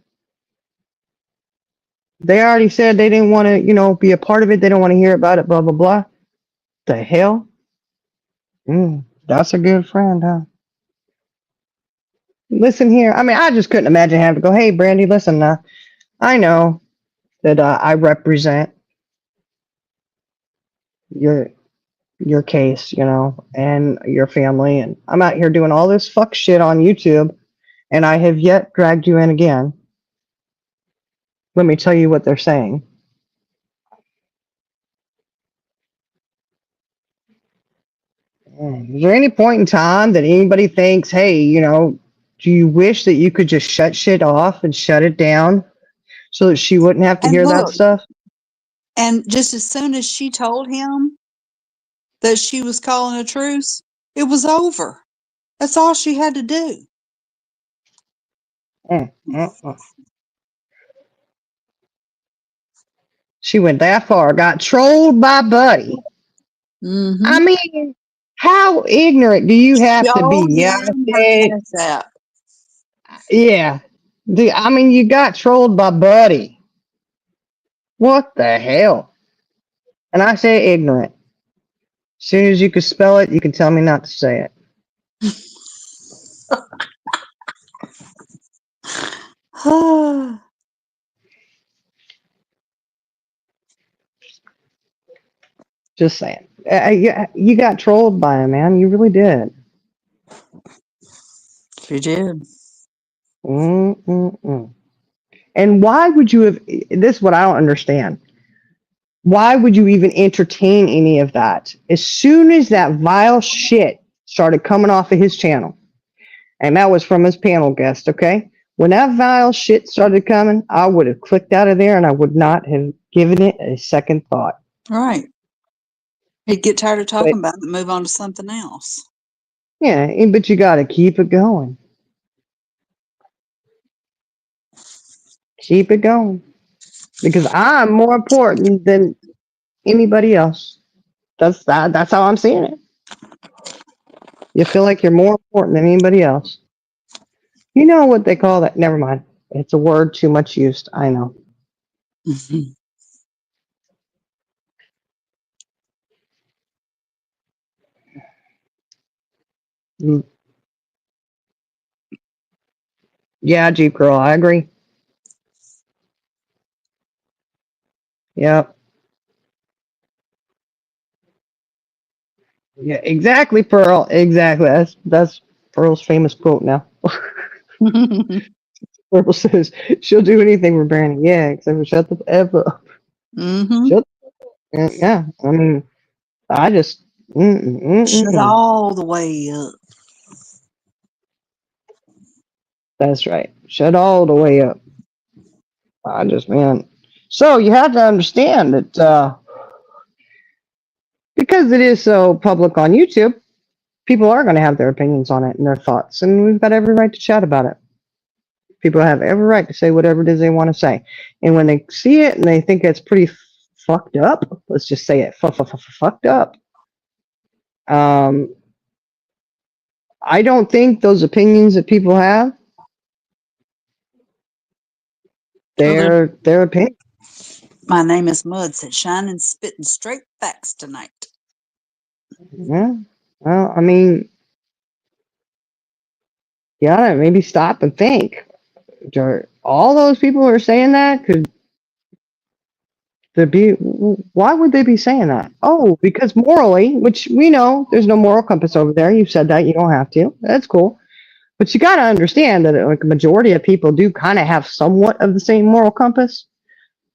they already said they didn't want to be a part of it. They don't want to hear about it. Blah blah blah. The hell? That's a good friend, huh? Listen here. I mean, I just couldn't imagine having to go. Hey, Brandy, listen. I know that I represent your case, and your family, and I'm out here doing all this fuck shit on YouTube, and I have yet dragged you in again. Let me tell you what they're saying. Is there any point in time that anybody thinks, hey, do you wish that you could just shut shit off and shut it down so that she wouldn't have to And hear that look, stuff? and just as soon as she told him that she was calling a truce, it was over. That's all she had to do. Mm, mm, mm. She went that far, got trolled by Buddy. Mm-hmm. I mean, how ignorant do you have to be? Oh, Yeah, yeah, I her said, cash app. yeah. I mean, you got trolled by Buddy. What the hell? And I say ignorant. As soon as you can spell it, you can tell me not to say it. Just saying. You got trolled by him, man. You really did. She did. Mm-mm-mm. And why would you have? This is what I don't understand. Why would you even entertain any of that? As soon as that vile shit started coming off of his channel, and that was from his panel guest, okay? When that vile shit started coming, I would have clicked out of there and I would not have given it a second thought. Right. He'd get tired of But talking about it and move on to something else. yeah, but you got to keep it going. Keep it going. Because I'm more important than anybody else. That's how I'm seeing it. You feel like you're more important than anybody else. You know what they call that? Never mind. It's a word too much used. I know. Mm, yeah, Jeep Girl, I agree. Yep. Yeah, exactly, Pearl. Exactly. That's Pearl's famous quote now. Pearl says she'll do anything for Brandy. Yeah, except for shut the F up. Mm-hmm. Shut. Yeah. I mean, I just. Shut all the way up. That's right. Shut all the way up. I just, man. So you have to understand that because it is so public on YouTube, people are going to have their opinions on it and their thoughts, and we've got every right to chat about it. People have every right to say whatever it is they want to say, and when they see it and they think it's pretty fucked up, let's just say it, fucked up. I don't think those opinions that people have their opinion. My name is Mud, said shining, spitting straight facts tonight. Yeah. Well, I mean, yeah, maybe stop and think. All those people who are saying that could there be? Why would they be saying that? Oh, because morally, which we know, there's no moral compass over there. You've said that. You don't have to. That's cool. But you got to understand that like a majority of people do kind of have somewhat of the same moral compass.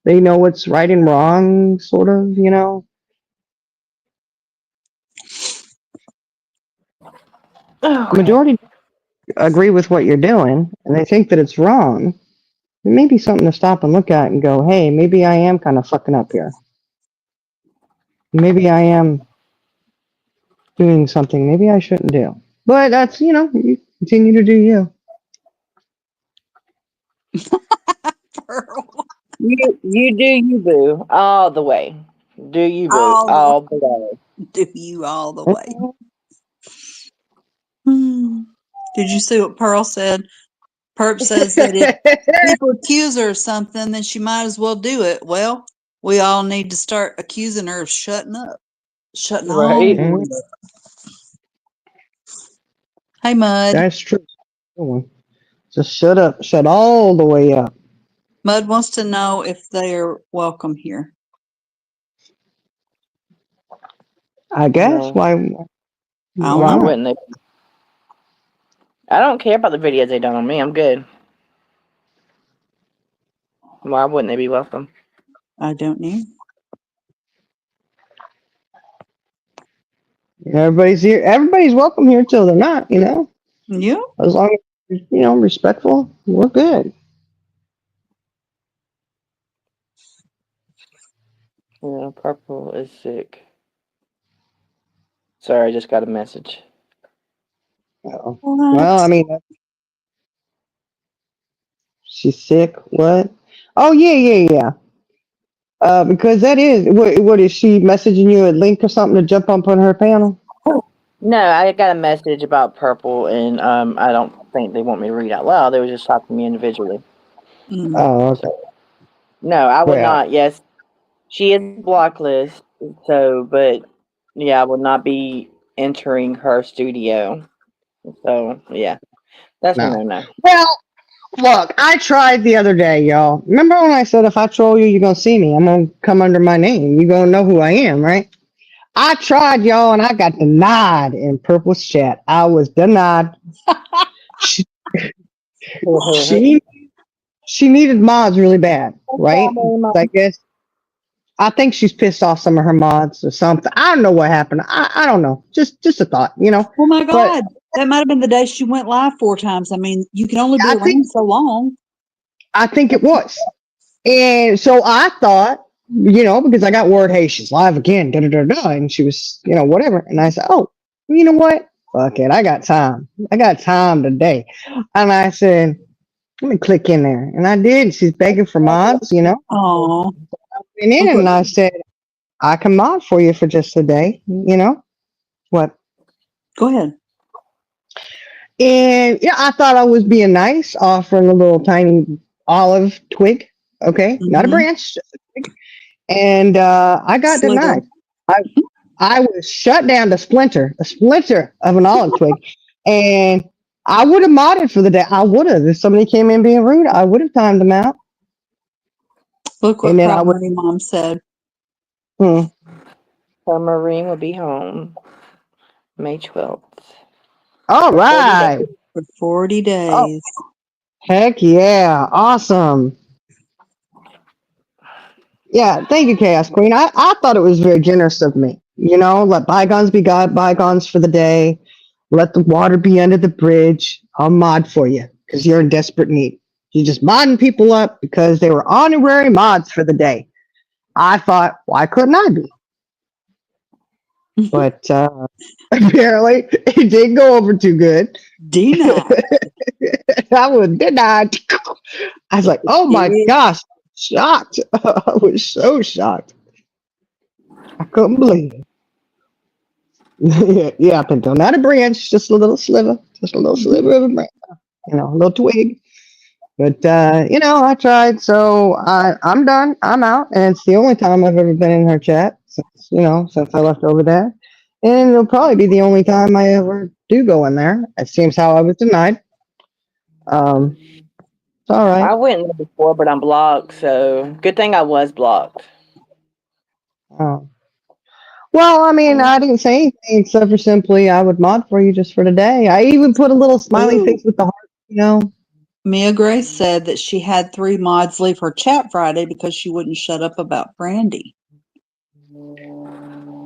They know what's right and wrong, sort of, you know. Okay. Majority agree with what you're doing, and they think that it's wrong. It may be something to stop and look at and go, hey, maybe I am kind of fucking up here. Maybe I am doing something maybe I shouldn't do. But that's, you know, you continue to do you. Pearl. You do you, boo, all the way. Do you, boo, All all the way. do you all the way. Did you see what Pearl said? Perp says that if people accuse her of something, then she might as well do it. Well, we all need to start accusing her of shutting up. Shutting all Right. the way up. Hey, Mud. That's true. Just shut up. Shut all the way up. Mud wants to know if they are welcome here. I guess. No. Why? I don't Why know. Why? wouldn't they? I don't care about the videos they done on me. I'm good. Why wouldn't they be welcome? I don't know. Everybody's here. Everybody's welcome here till they're not, you know. Yeah. As long as, you know, respectful, we're good. Yeah, Purple is sick. Sorry, I just got a message. Well, What? I mean, she's sick. What? Oh, yeah. Because that is, what is she messaging you a link or something to jump up on her panel? No, I got a message about Purple, and I don't think they want me to read out loud. They were just talking to me individually. Mm. Oh, okay. So, no, I would Well, not. Yes, she is block list. So, but yeah, I would not be entering her studio. So, yeah, that's a no. no. Well, look, I tried the other day, y'all. Remember when I said if I troll you, you're going to see me? I'm going to come under my name. You're going to know who I am, right? I tried, y'all, and I got denied in Purple's chat. I was denied. She, she, she needed mods really bad, right? I guess. I think she's pissed off some of her mods or something. I don't know what happened. I don't know. Just a thought, you know. Oh my But God. That might have been the day she went live 4 times. I mean, you can only be I think around so long. it was. And so I thought, you know, because I got word, hey, she's live again, and she was, you know, whatever. And I said, oh, you know what? Fuck it, I got time. I got time today. And I said, let me click in there. And I did. She's begging for mods, you know. Oh. And in and I said, I can mod for you for just a day, you know. What? Go ahead. And yeah, I thought I was being nice, offering a little tiny olive twig. Okay, not a Mm-hmm. branch, just a twig. And I got Slither. denied. I was shut down to a splinter of an olive twig. And I would have modded for the day. I would have. If somebody came in being rude, I would have timed them out. Look And what then I Proud would. Money Mom said. Hmm. Her Marine will be home May 12th. All For 40 days. right. For 40 Oh, days. heck yeah. Awesome. Yeah, thank you, Chaos Queen. I thought it was very generous of me. You know, let bygones be bygones for the day. Let the water be under the bridge. I'll mod for you because you're in desperate need. You're just modding people up because they were honorary mods for the day. I thought, why couldn't I be? But apparently, it didn't go over too good. Denied. I was denied. I was like, oh my Did. gosh, shocked. I was so shocked. I couldn't believe it. Yeah, Pinto. Not a branch, just a little sliver. Just a little sliver of a branch. You know, a little twig. But I tried, so I'm done. I'm out, and it's the only time I've ever been in her chat since I left over there, and it'll probably be the only time I ever do go in there. It seems how I was denied. It's all I right. went in there before, but I'm blocked, so good thing I was blocked. Um, well, I mean, I didn't say anything except for simply I would mod for you just for today. I even put a little smiley Ooh. face with the heart. Mia Grace said that she had 3 mods leave her chat Friday because she wouldn't shut up about Brandy.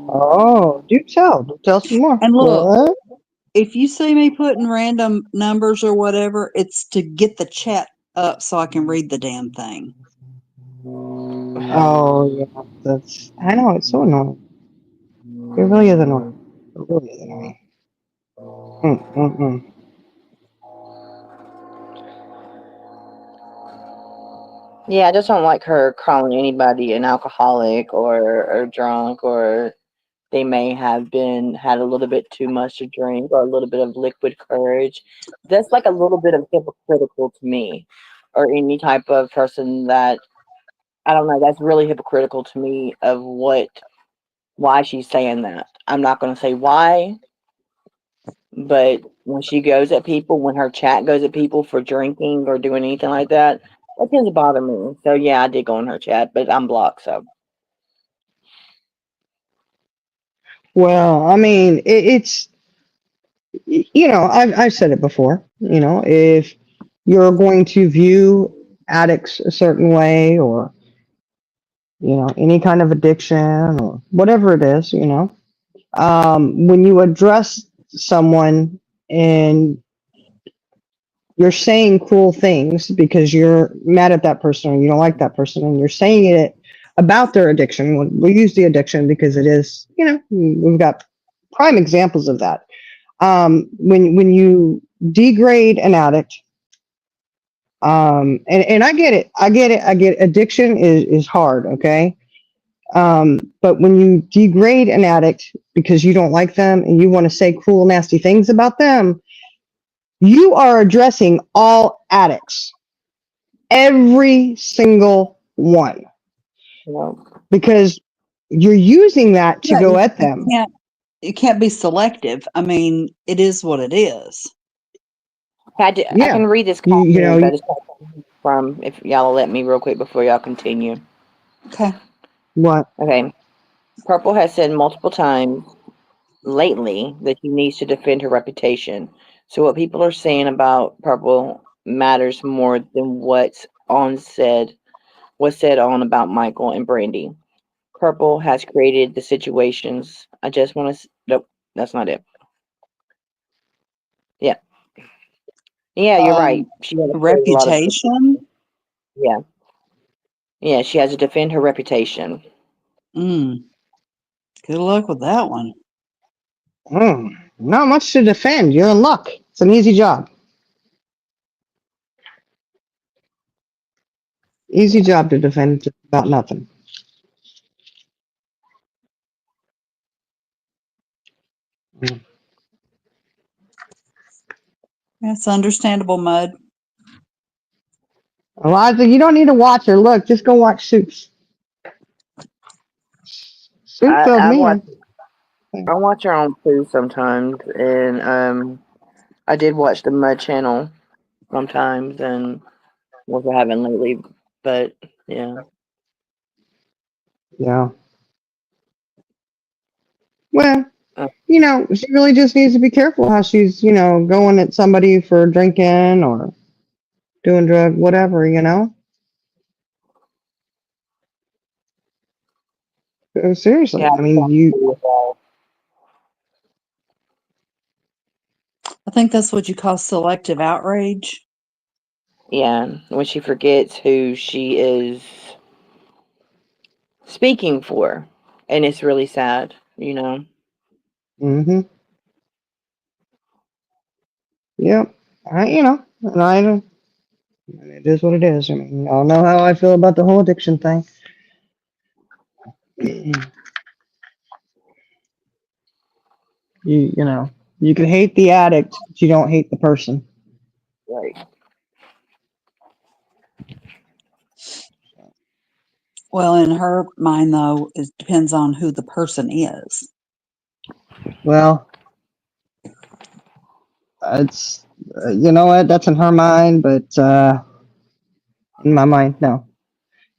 Oh, do tell. Do tell some more. And look, What? if you see me putting random numbers or whatever, it's to get the chat up so I can read the damn thing. Oh, yeah. I know, it's so annoying. It really is annoying. It really is annoying. Mm. Yeah, I just don't like her calling anybody an alcoholic or drunk, or they may have had a little bit too much to drink or a little bit of liquid courage. That's like a little bit of hypocritical to me, or any type of person that, I don't know, that's really hypocritical to me of why she's saying that. I'm not going to say why, but when she goes at people, when her chat goes at people for drinking or doing anything like that, that tends to bother me. So yeah, I did go in her chat, but I'm blocked, so. Well, I mean, it's I've said it before. If you're going to view addicts a certain way, or any kind of addiction or whatever it is, when you address someone and you're saying cruel things because you're mad at that person or you don't like that person, and you're saying it about their addiction. We'll use the addiction because it is, we've got prime examples of that. When you degrade an addict, and I get it, I get addiction is hard, okay. But when you degrade an addict because you don't like them and you want to say cruel, nasty things about them, you are addressing all addicts, every single one, You know, because you're using that to Yeah, go at them. you can't be selective. I mean, it is what it is. I Yeah, can read this you know, comment that is from, if y'all will let me real quick before y'all continue. Okay. what? Okay. Purple has said multiple times lately that she needs to defend her reputation. So what people are saying about Purple matters more than what's said on about Michael and Brandy. Purple has created the situations. I just want to. Nope, that's not it. Yeah, yeah, you're right. She has created a lot of. Reputation. Yeah, yeah, she has to defend her reputation. Mm, good luck with that one. Not much to defend. You're in luck. It's an easy job. Easy job to defend just about nothing. Mm. That's understandable, Mud. Eliza, you don't need to watch her. Look, just go watch Suits. Soup I, filled I me watch in. I watch her on too sometimes, and I did watch the Mud channel sometimes, and what I haven't lately, but yeah. Yeah. Well, Uh, she really just needs to be careful how she's, going at somebody for drinking or doing drug, whatever. Seriously. yeah, I mean, I think that's what you call selective outrage. yeah, when she forgets who she is speaking for, and it's really sad. mm-hmm. Yep. And I don't, it is what it is. I mean, y'all know how I feel about the whole addiction thing. You can hate the addict, but you don't hate the person. Right. Well, in her mind, though, it depends on who the person is. Well, it's you know what? That's in her mind, but in my mind, no.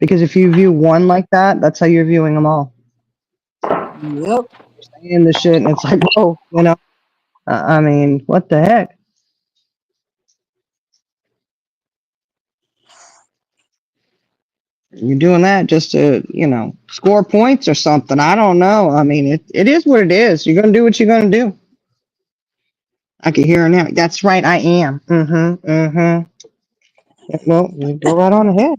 Because if you view one like that, that's how you're viewing them all. Yep. Saying the shit, and it's like, whoa, you know. I mean, what the heck? You're doing that just to, you know, score points or something. I don't know. I mean, it is what it is. You're gonna do what you're gonna do. I can hear her now. That's right, I am. Mm-hmm. Mm-hmm. Yeah, well, you go right on ahead.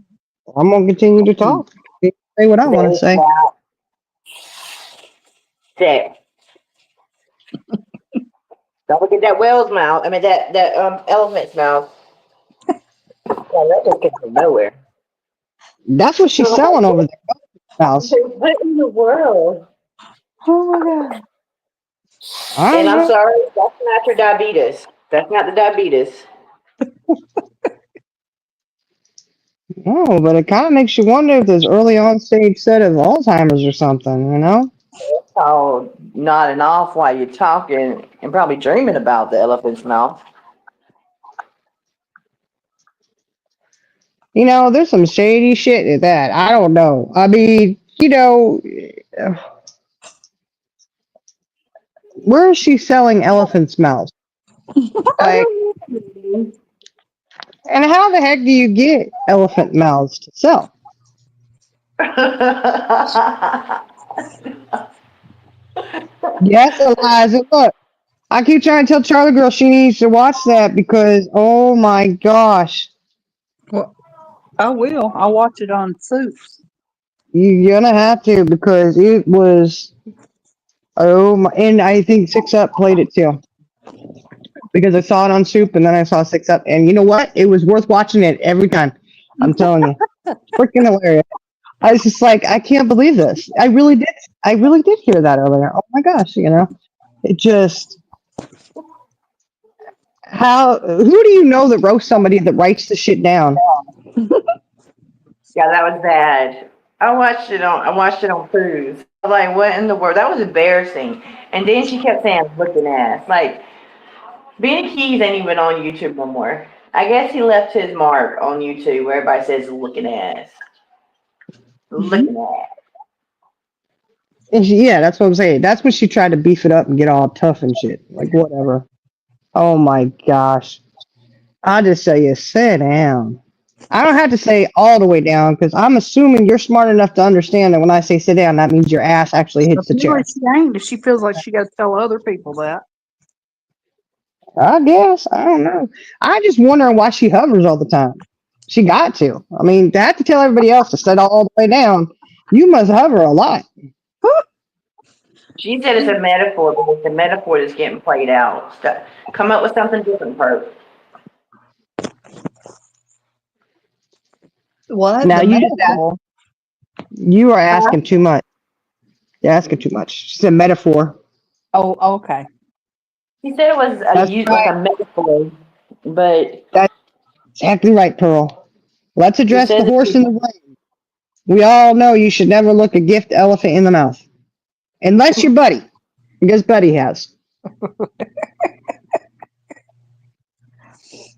I'm gonna continue to talk. Say what I want to They say. smile. Sick. Don't forget that whale's mouth. I mean that elephant's mouth. Yeah, that just came from nowhere. That's what she's selling over there. House. What in the world? Oh my God. I And don't I'm know. sorry, that's not your diabetes. That's not the diabetes. Oh, but it kind of makes you wonder if there's early on stage set of Alzheimer's or something. You know? Oh, nodding off while you're talking and probably dreaming about the elephant's mouth. You know, there's some shady shit at that. I don't know. I mean, you know, where is she selling elephant's mouths? Like, and how the heck do you get elephant mouths to sell? Yes, Eliza. Look, I keep trying to tell Charlie Girl she needs to watch that because, oh my gosh, Well, I will. I'll watch it on Soups. you're gonna have to because it was. Oh my, and I think Six Up played it too because I saw it on Soup and then I saw Six Up, and you know what? It was worth watching it every time. I'm telling you, freaking hilarious. I was just like, I can't believe this. I really did. I really did hear that earlier. Oh my gosh, you know, it just how. Who do you know that roasts somebody that writes the shit down? Yeah, that was bad. I watched it on Cruise. I was like, what in the world? That was embarrassing. And then she kept saying looking ass. Like Benny Keys ain't even on YouTube no more. I guess he left his mark on YouTube where everybody says looking ass. Looking ass. And yeah, that's what I'm saying. That's when she tried to beef it up and get all tough and shit. Like whatever. Oh my gosh. I just say you sit down. I don't have to say all the way down because I'm assuming you're smart enough to understand that when I say sit down, that means your ass actually hits the Apparently chair. she ain't if she feels like she got to tell other people that. I guess. I don't know. I just wondering why she hovers all the time. She got to. I mean, to have to tell everybody else to sit all the way down, you must hover a lot. She said it's a metaphor, but it's a metaphor that's getting played out. Come up with something different, Perp. What? Now The you just ask, metaphor? you are asking too much. You're asking too much. She's a metaphor. Oh, okay. She said it was That's like right. a metaphor, but That's exactly right, Pearl. Let's she address the says horse in the rain. We all know you should never look a gift elephant in the mouth. Unless you're Buddy. Because Buddy has.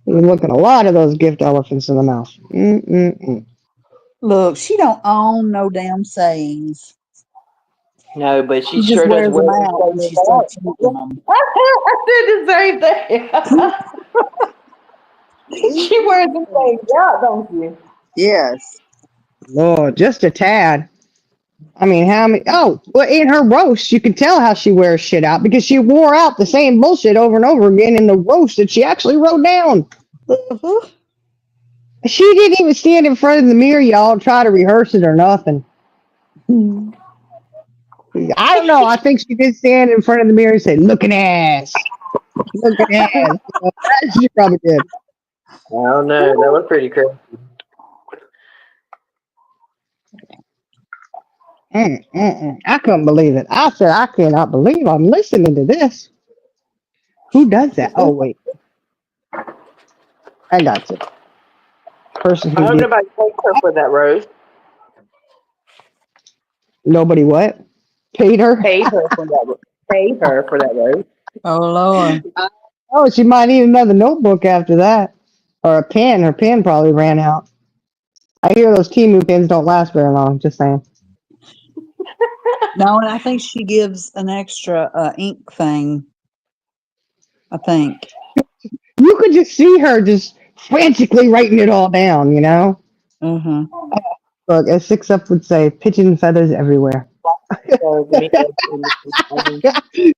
You're looking a lot of those gift elephants in the mouth. Mm-mm-mm. Look, she don't own no damn sayings. no, but she She just sure does wears them wear them out when saying she starts using that. them. I did the same thing. She wears them saying out, don't you? Yes. Lord, just a tad. I mean, how many? Oh, well, in her roast, you can tell how she wears shit out because she wore out the same bullshit over and over again in the roast that she actually wrote down. Uh-huh. She didn't even stand in front of the mirror, y'all, and try to rehearse it or nothing. I don't know. I think she did stand in front of the mirror and say, "Looking ass, looking ass." She probably did. I don't know. That was pretty crazy. I couldn't believe it. I said, I cannot believe I'm listening to this. Who does that? Oh, wait. I got you. Person I who hope did. nobody takes her for that, Rose. Nobody what? Paid her? Paid her for that. Paid her for that roast. Oh Lord. Oh, she might need another notebook after that. Or a pen. Her pen probably ran out. I hear those Timu pens don't last very long, just saying. No, and I think she gives an extra ink thing. I think. You could just see her just frantically writing it all down, you know? Mm-hmm. Look, as Six Up would say, pigeon feathers everywhere. So me in the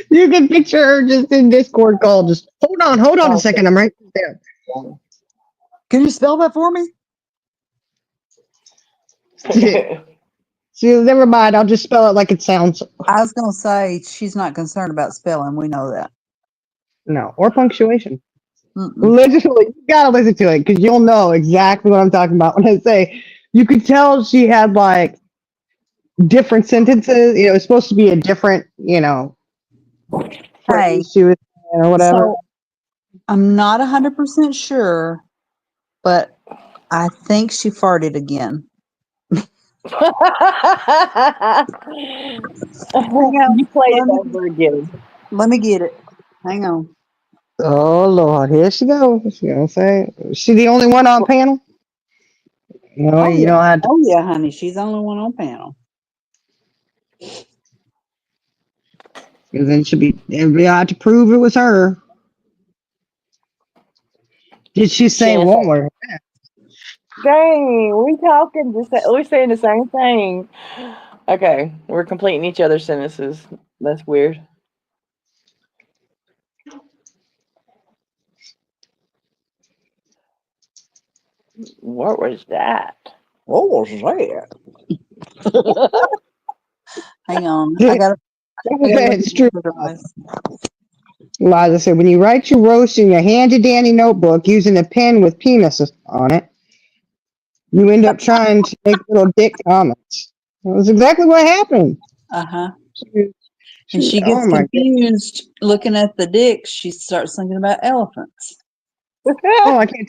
You can picture her just in Discord call, just hold on a second, I'm writing this down. Can you spell that for me? She goes, never mind, I'll just spell it like it sounds. I was gonna say she's not concerned about spelling. We know that. No, or punctuation. Mm-mm. Literally, you gotta listen to it because you'll know exactly what I'm talking about when I say you could tell she had like different sentences. You know, it's supposed to be a different, Hey, phrase she was saying or whatever. so I'm not 100% sure, but I think she farted again. Hang on. You played Let it me, over again. let me get it. Hang on. Oh Lord, here she goes. You know what I'm saying? Is she the only one on panel? Oh You yeah. don't have to. Oh yeah, honey. She's the only one on panel. Because then everybody had to prove it was her. Did she say Chance. one word? Dang, we're saying the same thing. Okay, we're completing each other's sentences. That's weird. What was that? What was that? Hang on. I gotta look It's at true. the device. Liza said, when you write your roast in your handy dandy notebook using a pen with penises on it, you end up trying to make little dick comments. That's exactly what happened. Uh-huh. She, And she oh gets my confused looking at the dick. She starts thinking about elephants. Oh, I can't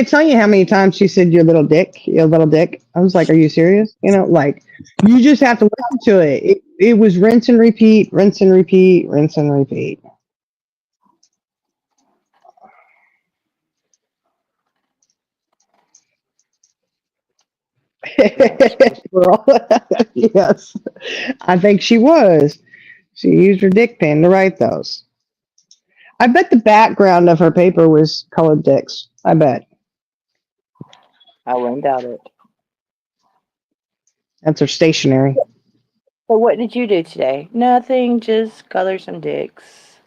tell you how many times she said your little dick, your little dick. I was like, are you serious? Like you just have to listen to it. It was rinse and repeat, rinse and repeat, rinse and repeat. Girl. Yes, I think she was. She used her dick pen to write those. I bet the background of her paper was colored dicks. I bet. I wouldn't doubt it. That's her stationery. So what did you do today? Nothing, just color some dicks.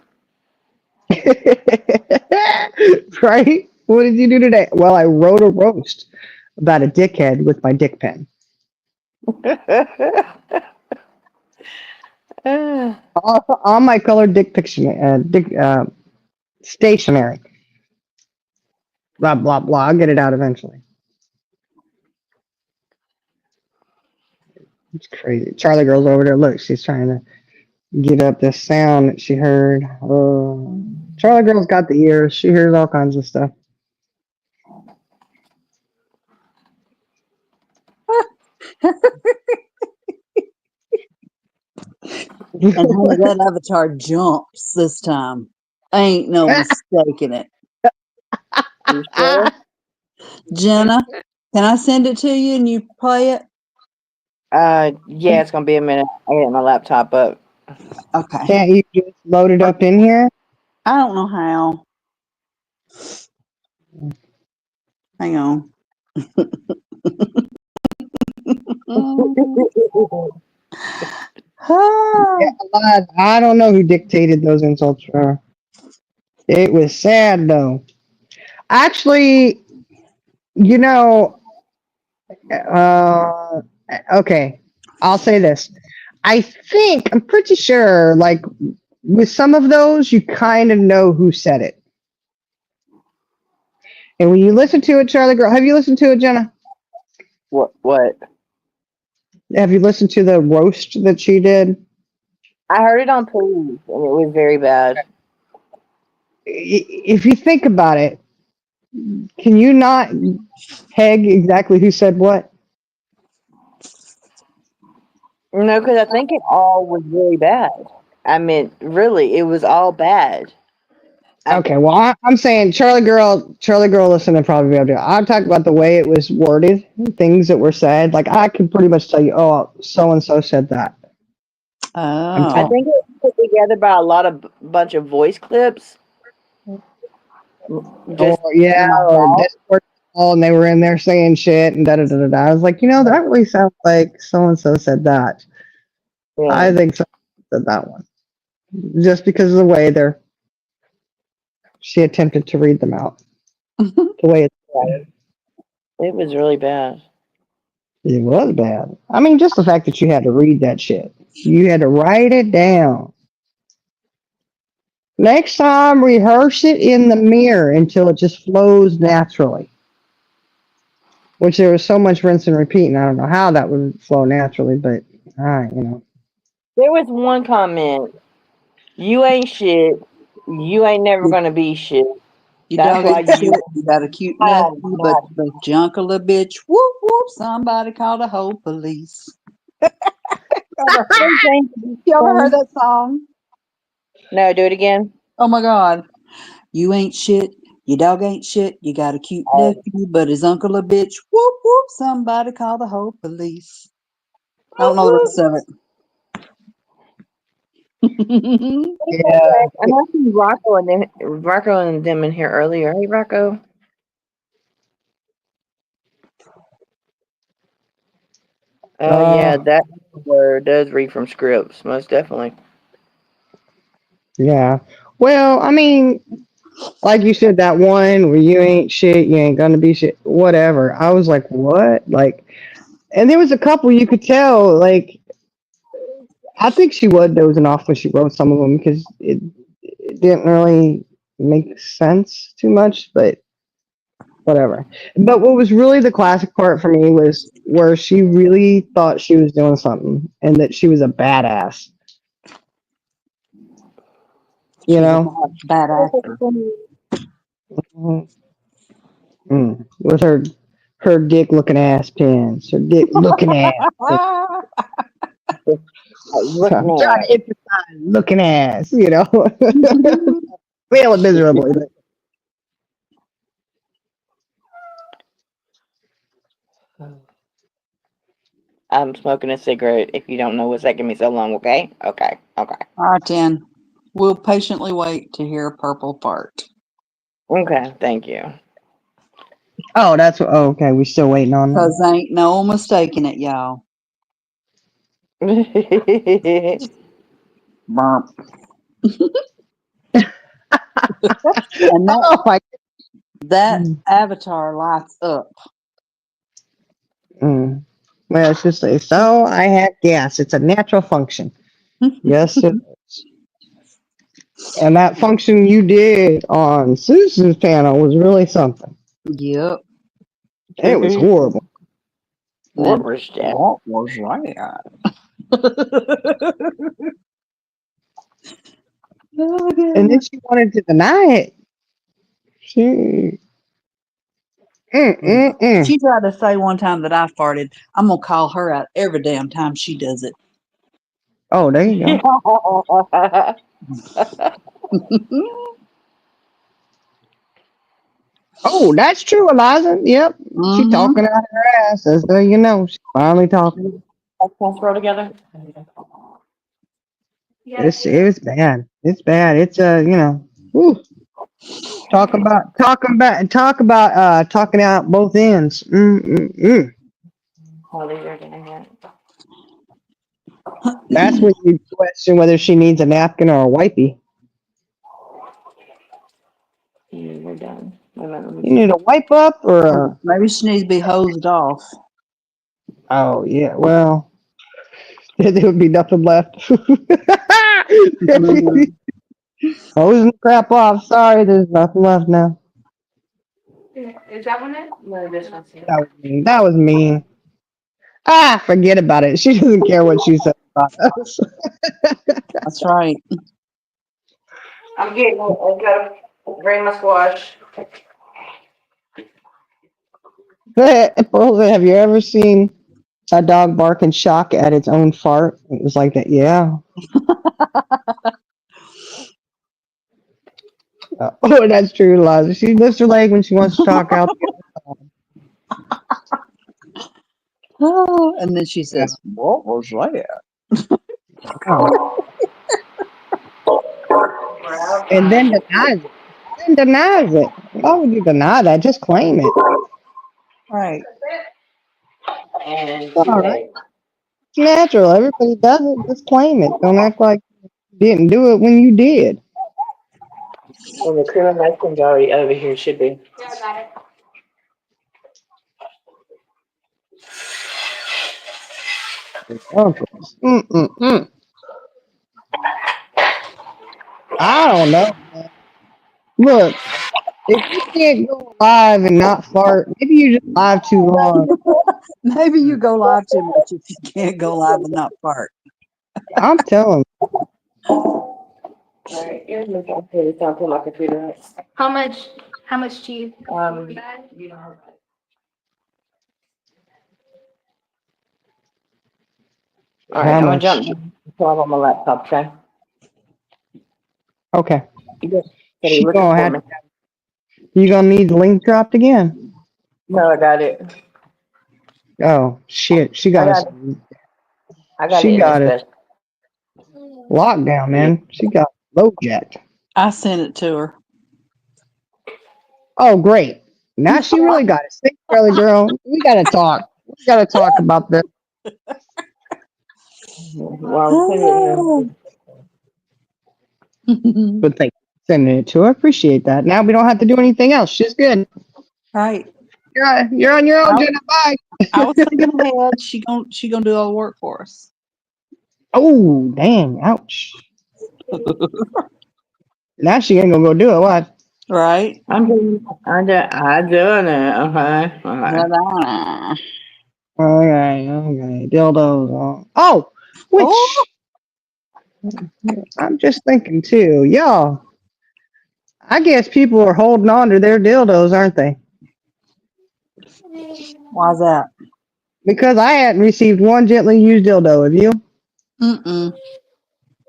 Right? What did you do today? Well, I wrote a roast about a dickhead with my dick pen. All my colored dick picture, stationery. Blah blah blah. I'll get it out eventually. It's crazy. Charlie girl's over there. Look, she's trying to get up this sound that she heard. Charlie girl's got the ears. She hears all kinds of stuff. And honey, that avatar jumps this time. Ain't no mistaking it. You sure? Jenna, can I send it to you and you play it? Yeah, it's gonna be a minute. I get my laptop up. Okay. Can't you just load it up in here? I don't know how. Hang on. I don't know who dictated those insults for her. It was sad though. Actually, you know, okay, I'll say this. I'm pretty sure, like, with some of those, you kind of know who said it. And when you listen to it, Charlie Girl, have you listened to it, Jenna? What? Have you listened to the roast that she did? I heard it on Please, and it was very bad. If you think about it, can you not peg exactly who said what? No, because I think it all was really bad. I mean, really, it was all bad. Okay, well, I'm saying Charlie Girl, listener probably be able to. I'm talking about the way it was worded, things that were said. Like I could pretty much tell you, oh, so and so said that. I'm I Oh. telling. think it was put together by a lot of bunch of voice clips. Or Just yeah, in my or thought. Discord call, and they were in there saying shit and da da da da da. I was like, that really sounds like so and so said that. Yeah, I think so said that one just because of the way she attempted to read them out. The way it was really bad. it was bad. I mean, just the fact that you had to read that shit, you had to write it down. Next time, rehearse it in the mirror until it just flows naturally. Which there was so much rinse and repeat, and I don't know how that would flow naturally, but all right. There was one comment. You ain't shit. You ain't never gonna be shit. You That's dog why ain't you shit. You got a cute Oh, nephew, God. but junk a little bitch. Whoop whoop. Somebody call the whole police. Everything to be You ever heard fun. that song? No, do it again. Oh my God. You ain't shit. Your dog ain't shit. You got a cute Oh, nephew, but his uncle a bitch. Whoop whoop. Somebody call the whole police. I don't whoop, know the whoop. rest of it. Yeah. I know I see Rocco and them in here earlier. Hey, Rocco. Oh yeah, Uh, that word does read from scripts, most definitely. yeah. Well, I mean, like you said, that one where you ain't shit, you ain't gonna be shit, whatever. I was like, what? Like, and there was a couple you could tell, like, I think she was dozing off when she wrote some of them because it didn't really make sense too much, but whatever. But what was really the classic part for me was where she really thought she was doing something and that she was a badass, you She's a know? bad actor. Mhm. With her dick looking ass pins, her dick looking ass. Looking I'm trying at to emphasize looking ass, Fail it miserably. But it. I'm smoking a cigarette. If you don't know what's taking me so long, okay? Okay. All right, then. We'll patiently wait to hear a purple fart. Okay. Thank you. oh, that's what. Oh, okay, we still waiting on that. Because ain't no mistaking it, y'all. Burp. And Oh my. that avatar lights up. Mm. Well, it's just so I have gas. It's a natural function. Yes, it is. And that function you did on Susan's panel was really something. Yep. It was horrible. What Then was that? what was that? Oh, And then goodness. she wanted to deny it. She, mm. She tried to say one time that I farted. I'm gonna call her out every damn time she does it. Oh, there you go. Oh, that's true, Eliza. Yep. She Mm-hmm. talking out her ass. As though you know, she's finally talking. Let's roll together. It's bad. It's bad. It's whew, talking out both ends. Hold it, you're getting it. That's when you question whether she needs a napkin or a wipey. We're done. Wait a minute, let me You need see. a wipe up or a Maybe she needs to be hosed off. oh yeah, well there would be nothing left. Mhm. Hosing the crap off. Sorry, there's nothing left now. Is that one it? No, this one's it. That was mean. That was mean. Ah, forget about it. She doesn't care what she says about us. That's right. I'm getting it. I gotta bring my squash. Have you ever seen A dog bark in shock at its own fart. It was like that. Yeah. Oh, that's true, Liza. She lifts her leg when she wants to talk out. Oh, and then she Yeah. says, "What was that?" And then denies it. Then denies it. Why would you deny that? Just claim it. Right. And It's all right. today. It's natural. Everybody does it. Just claim it. Don't act like you didn't do it when you did. And the cream of ice cream's already over here, should be. Okay. Mm-mm-mm. I don't know, man. Look, if you can't go live and not fart, maybe you just live too long. Maybe you go live too much if you can't go live and not fart. I'm telling Alright, here's my phone. Here, it's down to my computer. Right? How much cheese? You know. you Alright, how I'm gonna much. jump on my laptop, okay? Okay. You just said She you're looking gonna for have. me. You gonna need the link dropped again. No, I got it. Oh shit! She I got us. got I got it She in the got us special. locked down, Yeah. man. She got low jacked. I sent it to her. Oh great! Now she really got it. Thanks, Charlie girl. We gotta talk. We gotta talk about this. Well, I'm sending it now. But thank you for sending it to her. Appreciate that. Now we don't have to do anything else. She's good. Right. You're on your own, I, Jenna. Bye. I was thinking ahead. She gonna do all the work for us. Oh dang! Ouch. Now she ain't gonna go do it. What? Right. I'm doing it. Okay. Okay. Ta-da. Okay, okay. Dildos. Oh, Oh, which I'm just thinking too. Y'all, I guess people are holding on to their dildos, aren't they? why's that? Because I hadn't received one gently used dildo. Have you? Mm-mm.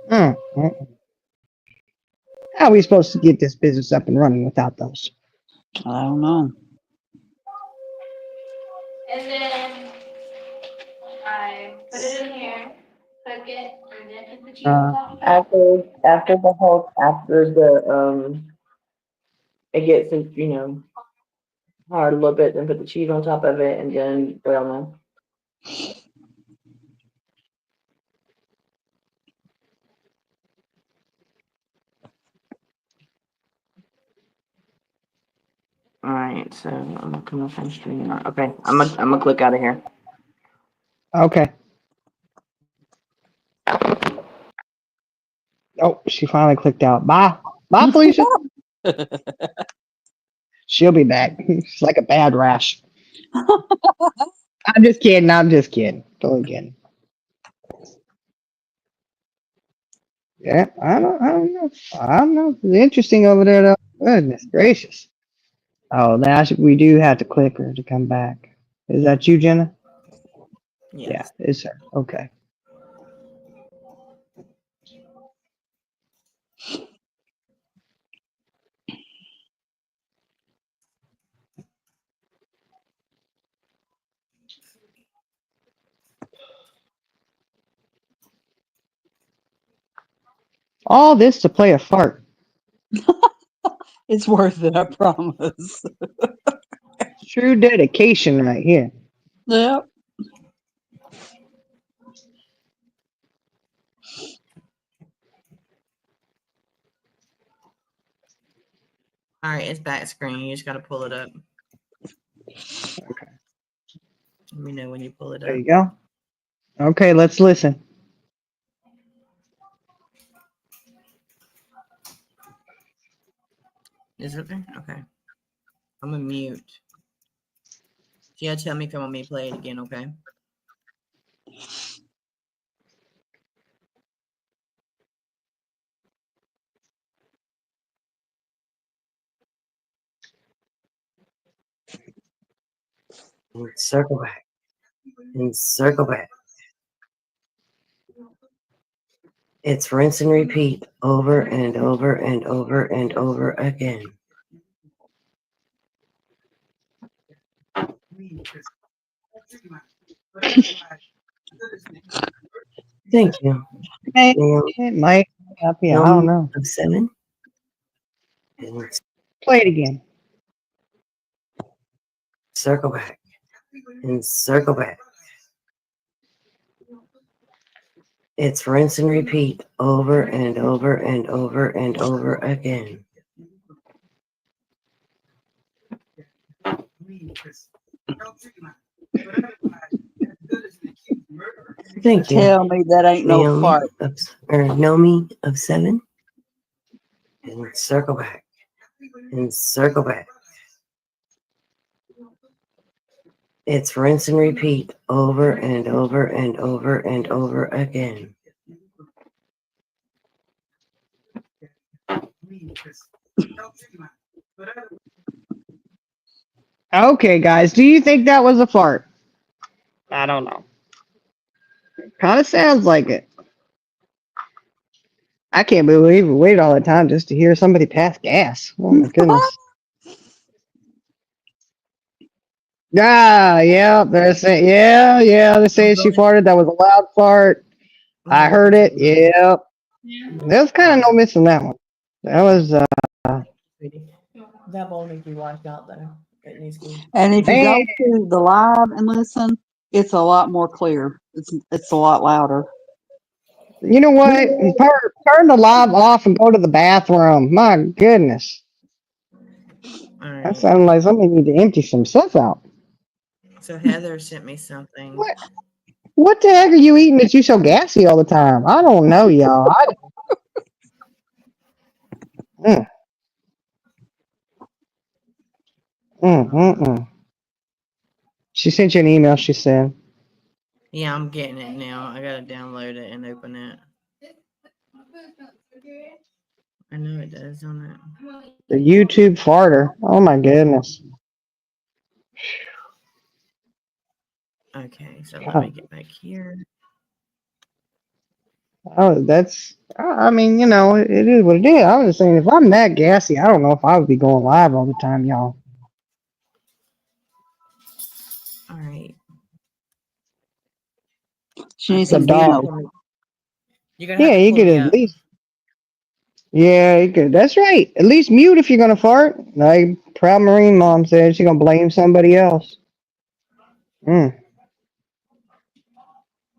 Mm. How are we supposed to get this business up and running without those? I don't know. And then I put it in here, cook it, and then put the cheese on Uh, top. After the it gets hard a little bit, then put the cheese on top of it, and then broil them. All right, so I'm gonna come up and stream. Okay, I'm gonna click out of here. okay. Oh, she finally clicked out. Bye. Bye, Felicia. She'll be back. It's like a bad rash. I'm just kidding. I'm just kidding. Totally kidding. Yeah, I don't know. I don't know. It's interesting over there, though. Goodness gracious. Oh, now we do have to click her to come back. Is that you, Jenna? Yeah, Yes. it's her. Okay. All this to play a fart. It's worth it, I promise. True dedication right here. Yep. All right, it's back screen. You just gotta pull it up. Okay. Let me know when you pull it There up. you go. Okay, let's listen. Is it there? Okay. I'm gonna mute. So you gotta tell me if you want me to play it again, okay? Let's circle back. and circle back. It's rinse and repeat over and over and over and over again. Thank you. Hey, it might help you. I don't know. Of 7. And Play it again. circle back. And circle back. It's rinse and repeat over and over and over and over again. Thank you. Tell me that ain't no fart. Nomi of 7. And circle back. And circle back. It's rinse and repeat over and over and over and over again. Okay, guys, do you think that was a fart? I don't know. Kind of sounds like it. I can't believe we waited all that time just to hear somebody pass gas. Oh my goodness. Yeah, they're saying, they're saying she farted. That was a loud fart. I heard it. Yep. There's kind of no missing that one. That was, That bowl needs to be washed out though. It needs to be. And if you go Man. to the live and listen, it's a lot more clear. It's a lot louder. you know what? Turn the live off and go to the bathroom. My goodness. All That right. sounded like somebody need to empty some stuff out. So Heather sent me something. What the heck are you eating that you so gassy all the time? I don't know, y'all. She sent you an email, she said. Yeah, I'm getting it now. I gotta download it and open it. I know it does on it. The YouTube farter. Oh my goodness. Okay, so let me get back here. Oh, I mean, you know, it is what it is. I was saying, if I'm that gassy, I don't know if I would be going live all the time, y'all. All right. She needs The some dog. Vino. You're gonna have Yeah, to you pull could me at up. least. Yeah, you could. That's right. At least mute if you're gonna fart. Like Proud Marine Mom said, she's gonna blame somebody else.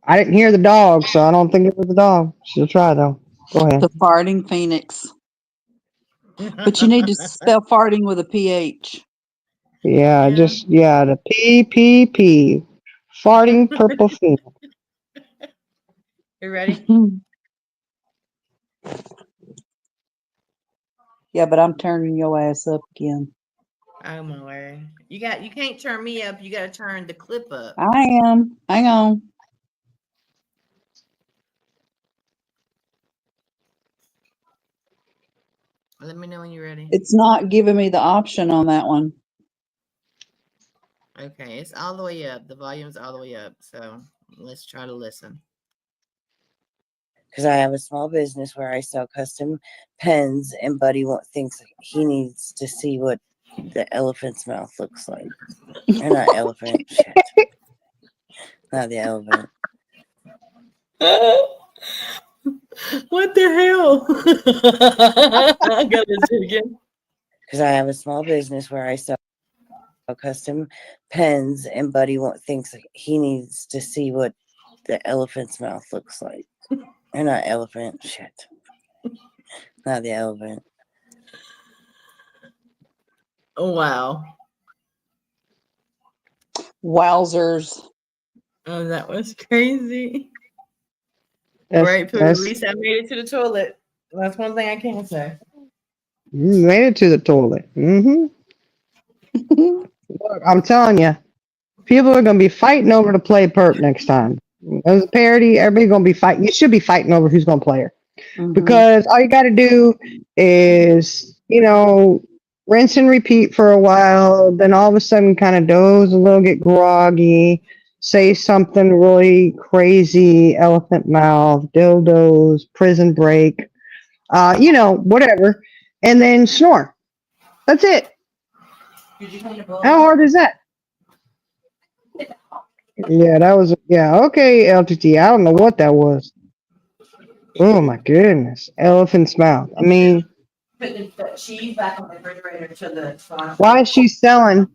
I didn't hear the dog, so I don't think it was the dog. She'll try though. Go ahead. The farting phoenix. But you need to spell farting with a PH. Yeah, the PPP. Farting purple fiend. You ready? Yeah, but I'm turning your ass up again. Oh my word. You can't turn me up, you gotta turn the clip up. I am. Hang on. Let me know when you're ready. It's not giving me the option on that one. Okay, it's all the way up. The volume's all the way up. So let's try to listen. Because I have a small business where I sell custom pens, and Buddy thinks he needs to see what the elephant's mouth looks like. Or not elephant, shit. Not the elephant. What the hell? I gotta do it again. Because I have a small business where I sell custom pens, and Buddy thinks he needs to see what the elephant's mouth looks like. Or not elephant, shit. Not the elephant. Oh wow. Wowzers. Oh, that was crazy. That's, Right, Pooh. At that's, least I made it to the toilet. That's one thing I can say. you made it to the toilet. Look, I'm telling you, people are gonna be fighting over to play Perp next time. As a parody, everybody's gonna be fighting. You should be fighting over who's gonna play her. Because all you got to do is, rinse and repeat for a while. Then all of a sudden, kind of doze a little, get groggy, say something really crazy, elephant mouth, dildos, prison break, whatever, and then snore. That's it. How hard is that? Yeah, that was, okay, LTT. I don't know what that was. Oh my goodness. Elephant's mouth. I mean, Putting the cheese back on the refrigerator to the why is she selling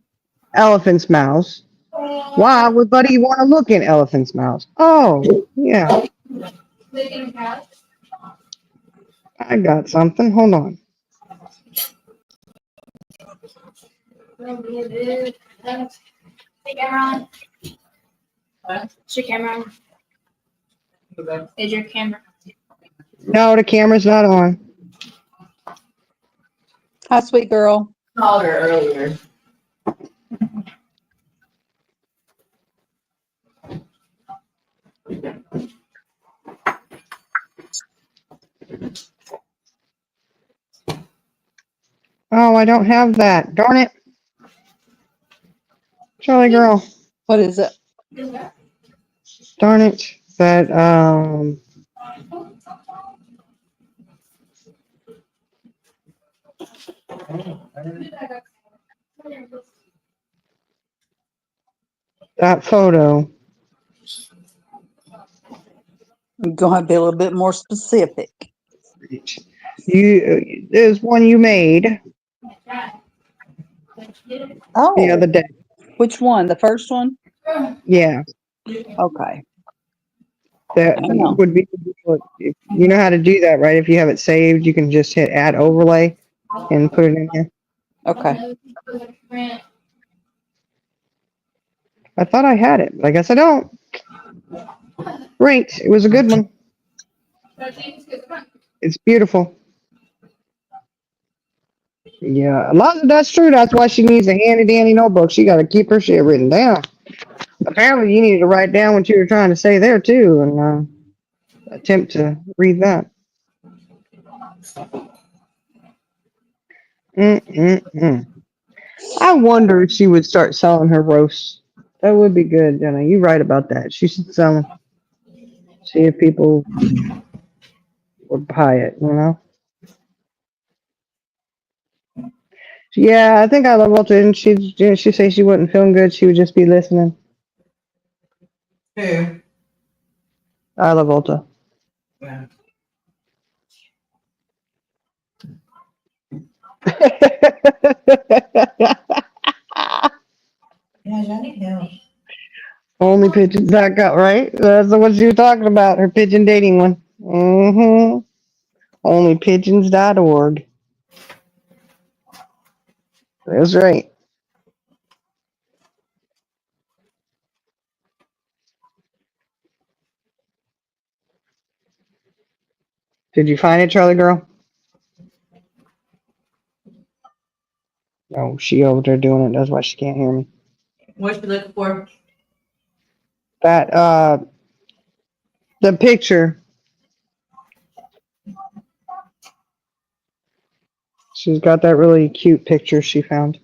elephant's mouths? Why would Buddy want to look in elephant's mouths? Oh, yeah. I got something. Hold on. Hey, camera on. Is your camera on? Is your camera? No, the camera's not on. Hi, sweet girl. called her earlier. Oh, I don't have that. Darn it. Charlie girl. What is it? Darn it. That, that photo. You're going to have to be a little bit more specific. There's one you made Oh, the other day. which one? The first one? Yeah. Okay. That I know. would be, you know how to do that, right? If you have it saved, you can just hit add overlay and put it in here. Okay. I thought I had it, but I guess I don't. Great. It was a good one. It's beautiful. Yeah, a lot of that's true. That's why she needs a handy dandy notebook. She got to keep her shit written down. Apparently, you needed to write down what you were trying to say there too, and attempt to read that. I wonder if she would start selling her roasts. That would be good, Jenna. You're right about that. She should sell them. See if people would buy it, you know? Yeah, I think I love Walter. Didn't she say she wasn't feeling good? She would just be listening. Who? I love Volta. Yeah. Yeah, Johnny Hill. Only pigeons I got, right? That's the one you were talking about, her pigeon dating one. Mm-hmm. Onlypigeons.org. That's right. Did you find it, Charlie girl? Oh, she over there doing it. That's why she can't hear me. What's you looking for? That, the picture. She's got that really cute picture she found.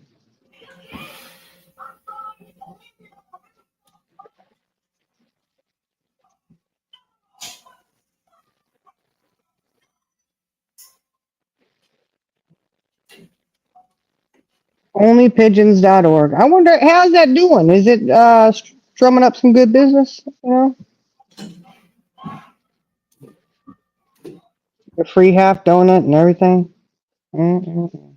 Onlypigeons.org. I wonder, how's that doing? Is it strumming up some good business? You know? The free half donut and everything. Mm-mm.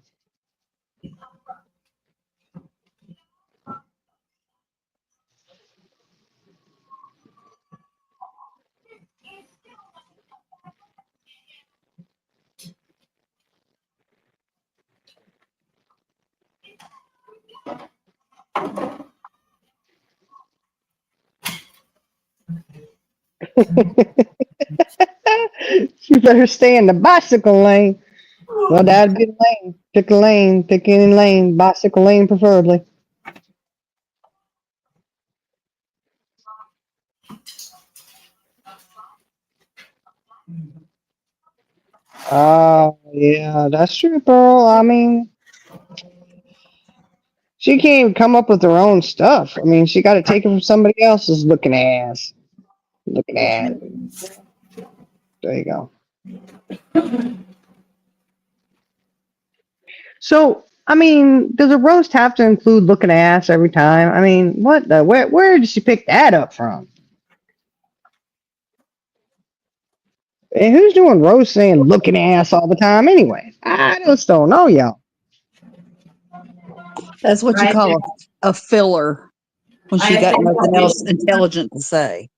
You better stay in the bicycle lane. Well, that'd be the lane. Pick a lane. Pick any lane. Bicycle lane, preferably. Oh, yeah, that's true, Pearl. I mean, She can't even come up with her own stuff. I mean, she got to take it from somebody else's looking ass. Looking ass. There you go. So, I mean, does a roast have to include looking ass every time? I mean, what the? Where did she pick that up from? And who's doing roast saying looking ass all the time anyway? I just don't know, y'all. That's what you I call a filler when she I got think nothing that else intelligent to say.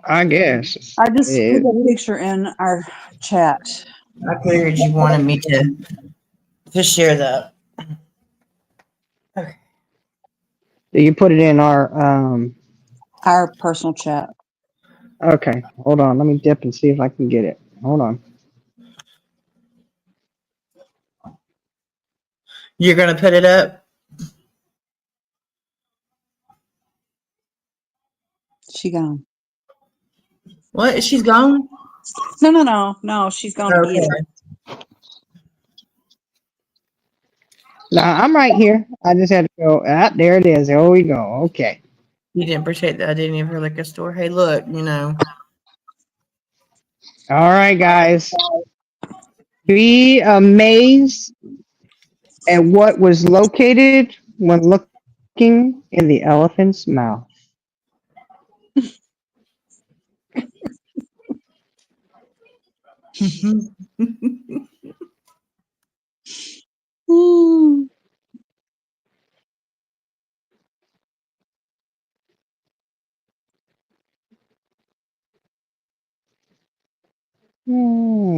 I guess. I just Yeah. put a picture in our chat. I figured you wanted me to share that. You put it in our Our personal chat. Okay, hold on. Let me dip and see if I can get it. Hold on. You're gonna put it up? She gone. What? She's gone? No. She's gone to get Okay. it. Now I'm right here. I just had to go. Ah, there it is. There we go. Okay. You didn't protect the identity of her liquor store. Hey, look, All right, guys. Be amazed at what was located when looking in the elephant's mouth. Hmm.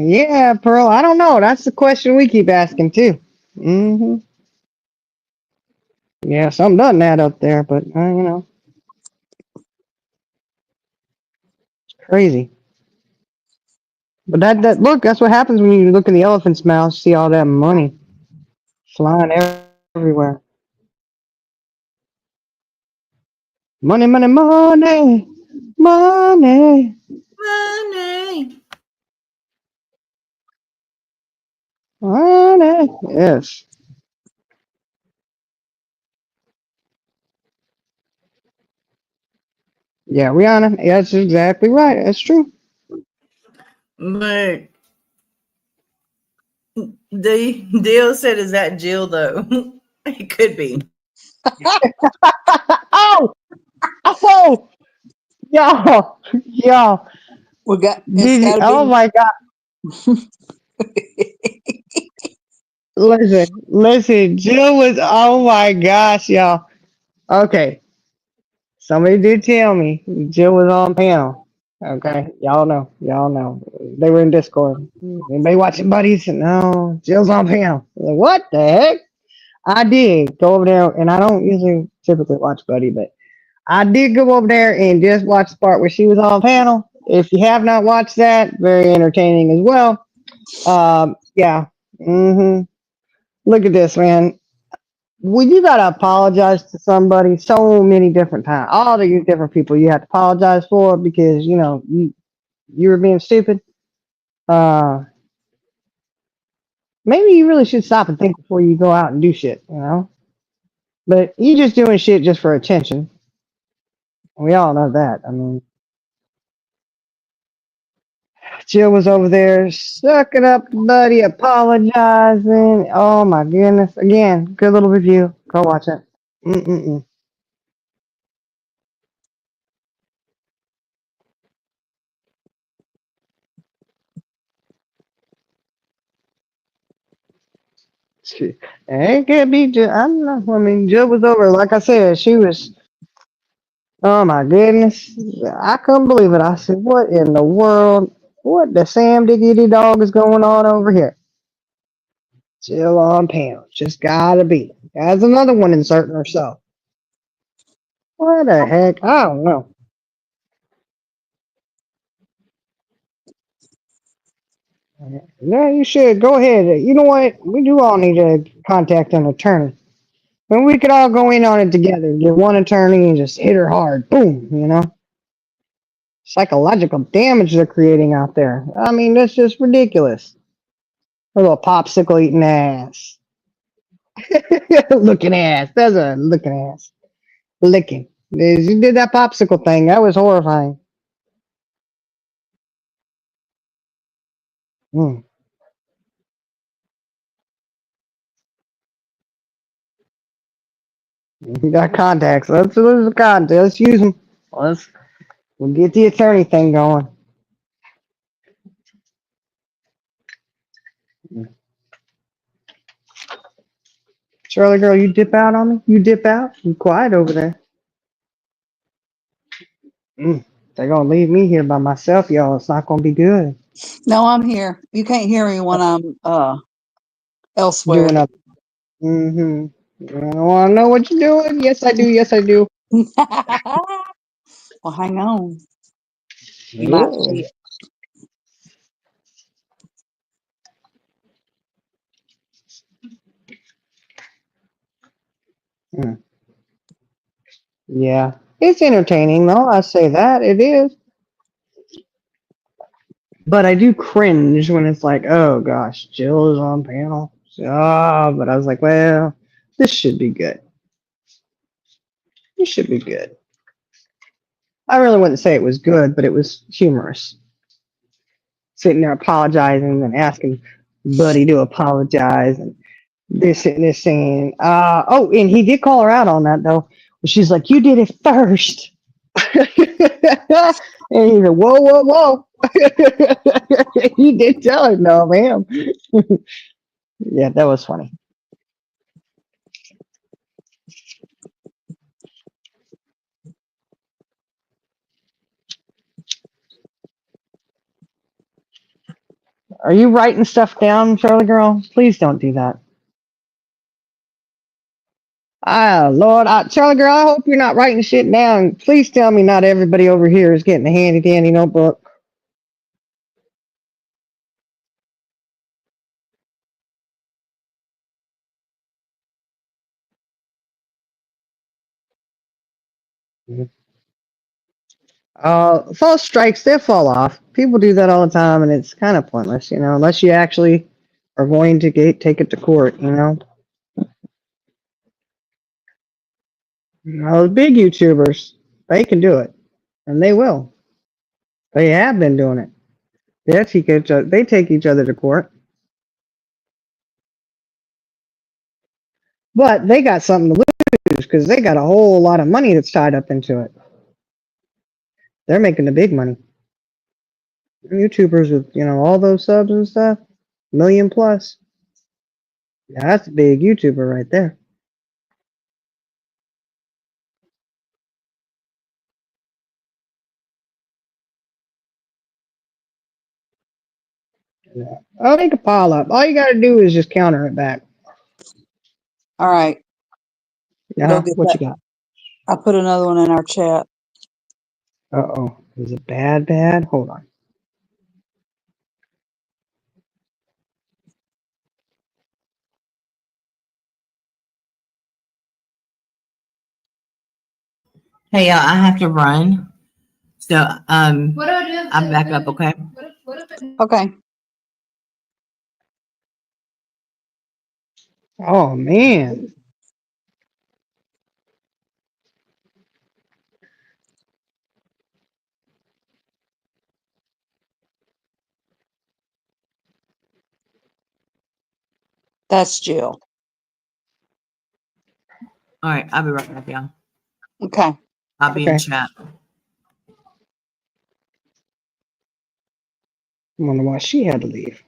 Yeah, Pearl. I don't know. That's the question we keep asking too. Hmm. Yeah, something doesn't add up there, but it's crazy. But that look, that's what happens when you look in the elephant's mouth. See all that money flying everywhere. Money, money, money, money, Money. money. Yes. Yeah, Rihanna. That's exactly right. That's true. But Dale said, "Is that Jill though?" It could be. Oh, oh, y'all, y'all. It's Did you? gotta Oh be. my God. Listen. Jill was. Oh my gosh, y'all. Okay. Somebody did tell me Jill was on panel. Okay, y'all know. They were in Discord. Anybody watching buddies? No, Jill's on panel. Like, what the heck? I did go over there, and I don't usually typically watch Buddy, but I did go over there and just watch the part where she was on panel. If you have not watched that, very entertaining as well. Yeah. Look at this, man. Well, you gotta apologize to somebody so many different times. All these different people you have to apologize for because you were being stupid. Uh, Maybe you really should stop and think before you go out and do shit. But you just doing shit just for attention. We all know that. I mean, Jill was over there sucking up the buddy, apologizing. Oh my goodness! Again, good little review. Go watch it. Mm-mm-mm. It could be. I don't know. I mean, Jill was over. Like I said, she was. Oh my goodness! I couldn't believe it. I said, "What in the world? What the Sam Diggity Dog is going on over here?" Jill on panel. Just gotta be. As another one inserting herself. What the heck? I don't know. Yeah, you should. Go ahead. You know what? We do all need to contact an attorney. And we could all go in on it together. Get one attorney and just hit her hard. Boom. Psychological damage they're creating out there. I mean, that's just ridiculous. A little popsicle eating ass. Looking ass. That's a looking ass. Licking. You did that popsicle thing. That was horrifying. Mm. You got contacts. Let's use the contacts. Let's use them. We'll get the attorney thing going. Charlie girl, you dip out on me? You dip out? You quiet over there. They're gonna leave me here by myself, y'all. It's not gonna be good. No, I'm here. You can't hear me when I'm elsewhere. Doing up. Mm-hmm. I wanna know what you're doing. Yes, I do. Yes, I do. Well, hang on. You might Ooh. see it. Mm. Yeah, it's entertaining though. I say that it is. But I do cringe when it's like, oh gosh, Jill is on panel. But I was like, well, this should be good. This should be good. I really wouldn't say it was good, but it was humorous. Sitting there apologizing and asking Buddy to apologize, and they're sitting there saying, oh, and he did call her out on that though. She's like, you did it first. And he said, whoa, whoa, whoa. He did tell her, no, ma'am. Yeah, that was funny. Are you writing stuff down, Charlie girl? Please don't do that. Ah, Lord, Charlie girl, I hope you're not writing shit down. Please tell me not everybody over here is getting a handy dandy notebook. False strikes, they fall off. People do that all the time, and it's kind of pointless, unless you actually are going to take it to court. The big YouTubers, they can do it, and they will. They have been doing it. They take each other to court, but they got something to lose because they got a whole lot of money that's tied up into it. They're making the big money. YouTubers with all those subs and stuff, million plus. Yeah, that's a big YouTuber right there. Yeah. Oh, they can pile up. All you got to do is just counter it back. All right. Go Yeah, get what that. you got? I put another one in our chat. Uh-oh. Is it bad, bad? Hold on. Hey, y'all, I have to run. So, What do I do? I'm back up, okay? Okay. Oh, man. That's Jill. All right, I'll be right back, y'all. Okay. I'll be in Okay. chat. I wonder why she had to leave.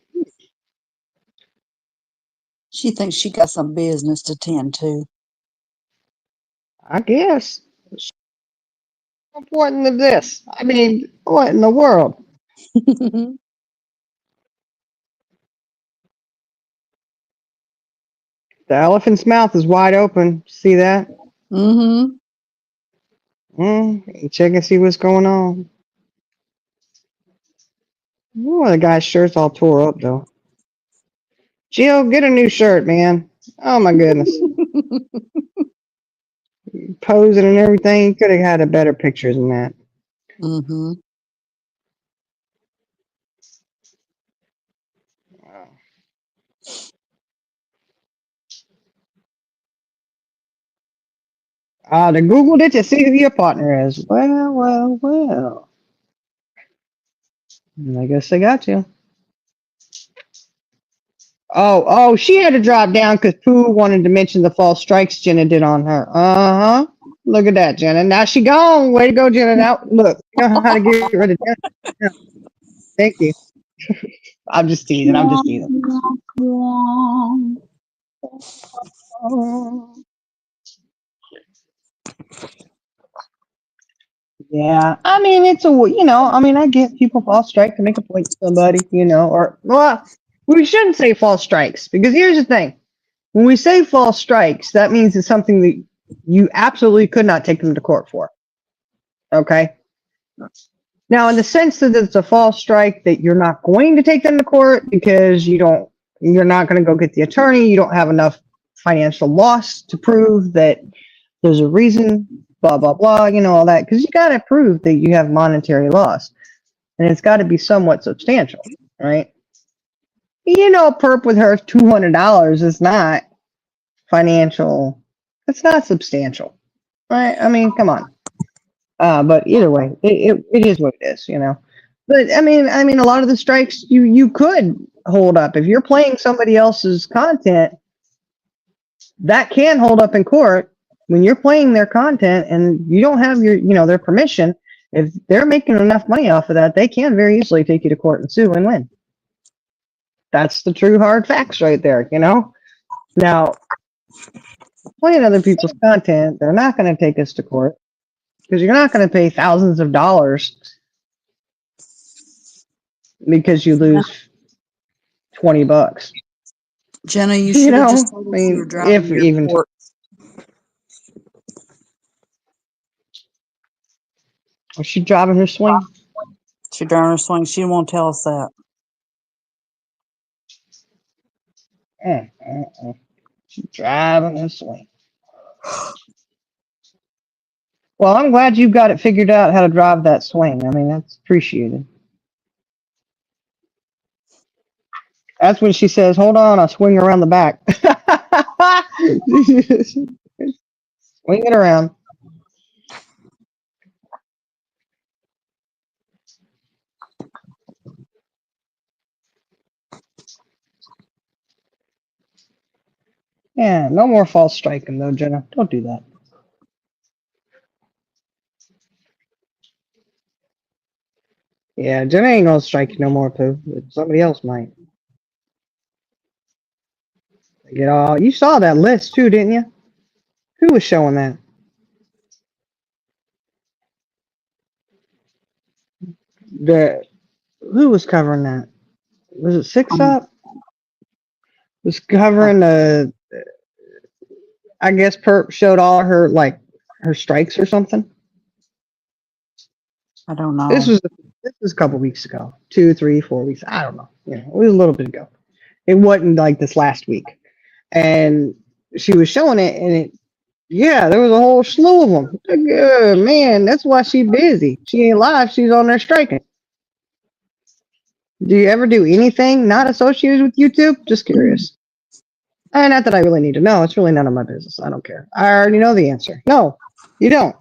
She thinks she got some business to tend to. I guess. How important is this? I mean, what in the world? Mm-hmm. The elephant's mouth is wide open. See that? Check and see what's going on. Oh, the guy's shirt's all tore up, though. Jill, get a new shirt, man. Oh, my goodness. Posing and everything. You could have had a better picture than that. Mm-hmm. They Googled it to see who your partner is. Well, well, well. I guess they got you. Oh, she had to drop down because Pooh wanted to mention the false strikes Jenna did on her. Uh-huh. Look at that, Jenna. Now she gone. Way to go, Jenna. Now, look, you know how to get rid of Jenna. Yeah. Thank you. I'm just teasing. I'm just teasing. Yeah, I mean, I mean, I get people false strike to make a point to somebody, or, well, we shouldn't say false strikes because here's the thing. When we say false strikes, that means it's something that you absolutely could not take them to court for. Okay? Now, in the sense that it's a false strike that you're not going to take them to court because you're not going to go get the attorney, you don't have enough financial loss to prove that there's a reason, blah, blah, blah, all that, because you got to prove that you have monetary loss. And it's got to be somewhat substantial, right? Perp with her $200 is not financial. It's not substantial, right? I mean, come on. But either way, it is what it is, But I mean, a lot of the strikes you could hold up if you're playing somebody else's content. That can hold up in court when you're playing their content and you don't have their permission. If they're making enough money off of that, they can very easily take you to court and sue and win. That's the true hard facts right there, Now, playing other people's content, they're not going to take us to court because you're not going to pay thousands of dollars because you lose $20. Jenna, you should have just told I us you were mean, driving if to your even. court. Was she driving her swing? She driving her swing. She won't tell us that. She's driving her swing. Well, I'm glad you've got it figured out how to drive that swing. I mean, that's appreciated. That's when she says, "Hold on, I'll swing around the back." Swing it around. Yeah, no more false striking though, Jenna. Don't do that. Yeah, Jenna ain't gonna strike you no more, Pooh. Somebody else might. You saw that list too, didn't you? Who was showing that? Who was covering that? Was it Six Up? Was covering the. I guess Perp showed all her her strikes or something. I don't know. This was a couple weeks ago, 2, 3, 4 weeks. I don't know. It was a little bit ago. It wasn't like this last week, and she was showing it, and there was a whole slew of them. Man, that's why she's busy. She ain't live. She's on there striking. Do you ever do anything not associated with YouTube? Just curious. Not that I really need to know. It's really none of my business. I don't care. I already know the answer. No, you don't.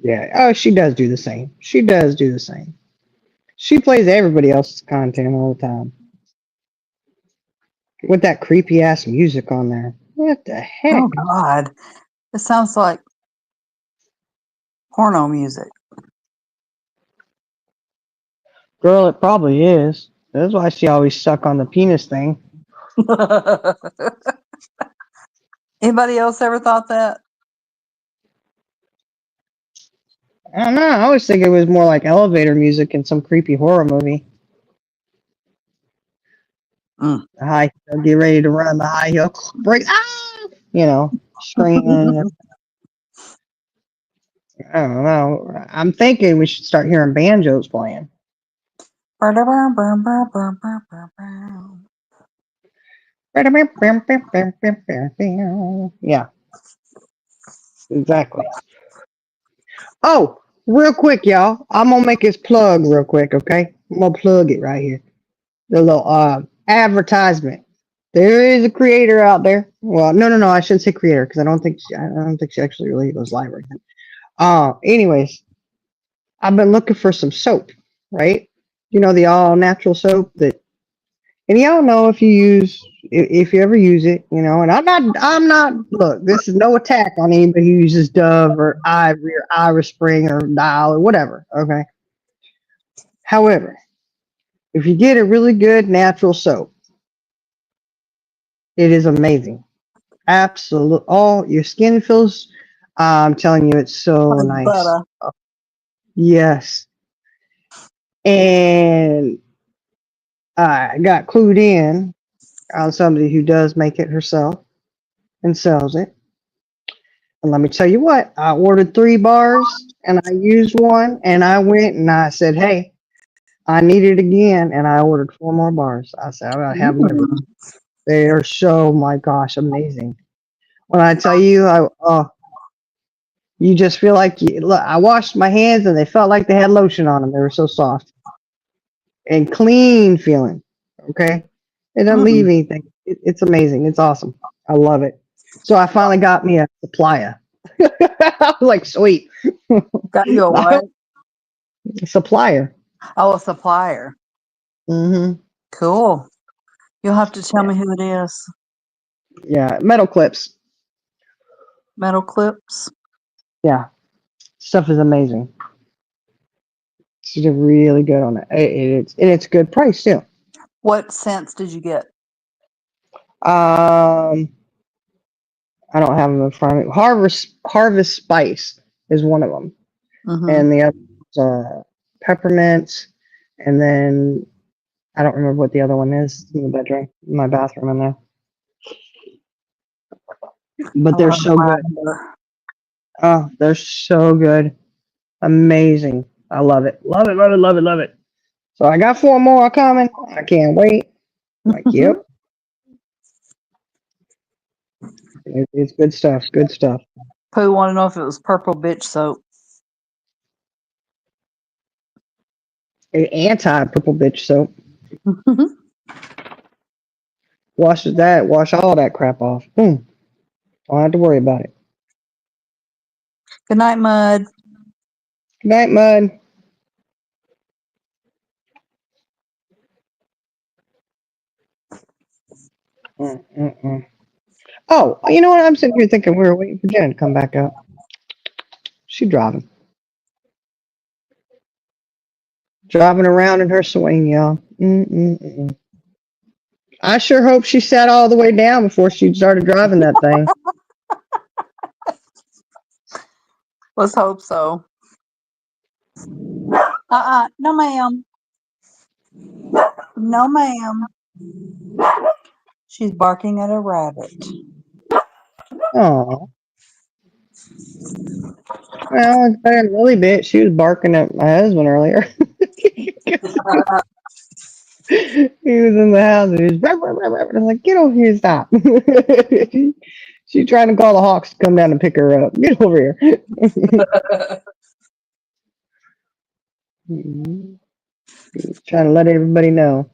Yeah. Oh, she does do the same. She does do the same. She plays everybody else's content all the time. With that creepy ass music on there. What the heck? Oh God, it sounds like porno music. Girl, it probably is. That's why she always suck on the penis thing. Anybody else ever thought that? I don't know. I always think it was more like elevator music in some creepy horror movie. The high heel, get ready to run the high heel, break, screaming. I don't know. I'm thinking we should start hearing banjos playing. Yeah, exactly. Oh, real quick, y'all. I'm gonna make this plug real quick, okay? I'm gonna plug it right here. The little advertisement. There is a creator out there. Well, no. I shouldn't say creator because I don't think she actually really goes live right now. Anyways, I've been looking for some soap, right? You know, the all natural soap that, and y'all know if you ever use it, you know. And I'm not. Look, this is no attack on anybody who uses Dove or Ivory or Irish Spring or Dial or whatever. Okay. However, if you get a really good natural soap, it is amazing. Absolute. Oh, your skin feels. I'm telling you, it's so Like nice. butter. Yes. And I got clued in on somebody who does make it herself and sells it. And let me tell you what, I ordered 3 bars and I used one and I went and I said, hey, I need it again. And I ordered 4 more bars. I said, I gotta have them every Mm. time. They are so, my gosh, amazing. When I tell you, you just feel like look, I washed my hands and they felt like they had lotion on them. They were so soft and clean feeling. Okay. It doesn't leave Mm. anything. It's amazing. It's awesome. I love it. So I finally got me a supplier. I was like, sweet. Got you a what? Supplier. Oh, a supplier. Mm-hmm. Cool. You'll have to tell Yeah. me who it is. Yeah. Metal clips. Metal clips. Yeah. Stuff is amazing. She's really good on it. It's a good price too. What scents did you get? Um, I don't have them in front of me. Harvest Spice is one of them, Mm-hmm. and the other peppermint, and then I don't remember what the other one is in the bedroom, in my bathroom in there. But they're so good. Oh, they're so good. Amazing. I love it. Love it, love it, love it, love it. So I got 4 more coming. I can't wait. Like, yep. It's good stuff. Good stuff. Pooh want to know if it was purple bitch soap. Anti purple bitch soap. Wash all that crap off. Boom. Don't have to worry about it. Good night, Mud. Good night, Mud. Mm-mm-mm. Oh, you know what? I'm sitting here thinking we were waiting for Jen to come back up. She driving. Driving around in her swing, y'all. Mm-mm-mm. I sure hope she sat all the way down before she started driving that thing. Let's hope so. No, ma'am. No, ma'am. She's barking at a rabbit. Oh. Well, it's better than Lily bit. She was barking at my husband earlier. He was in the house and he was rah, rah, rah, rah. I was like, get over here and stop. She's trying to call the Hawks to come down and pick her up. Get over here. Trying to let everybody know.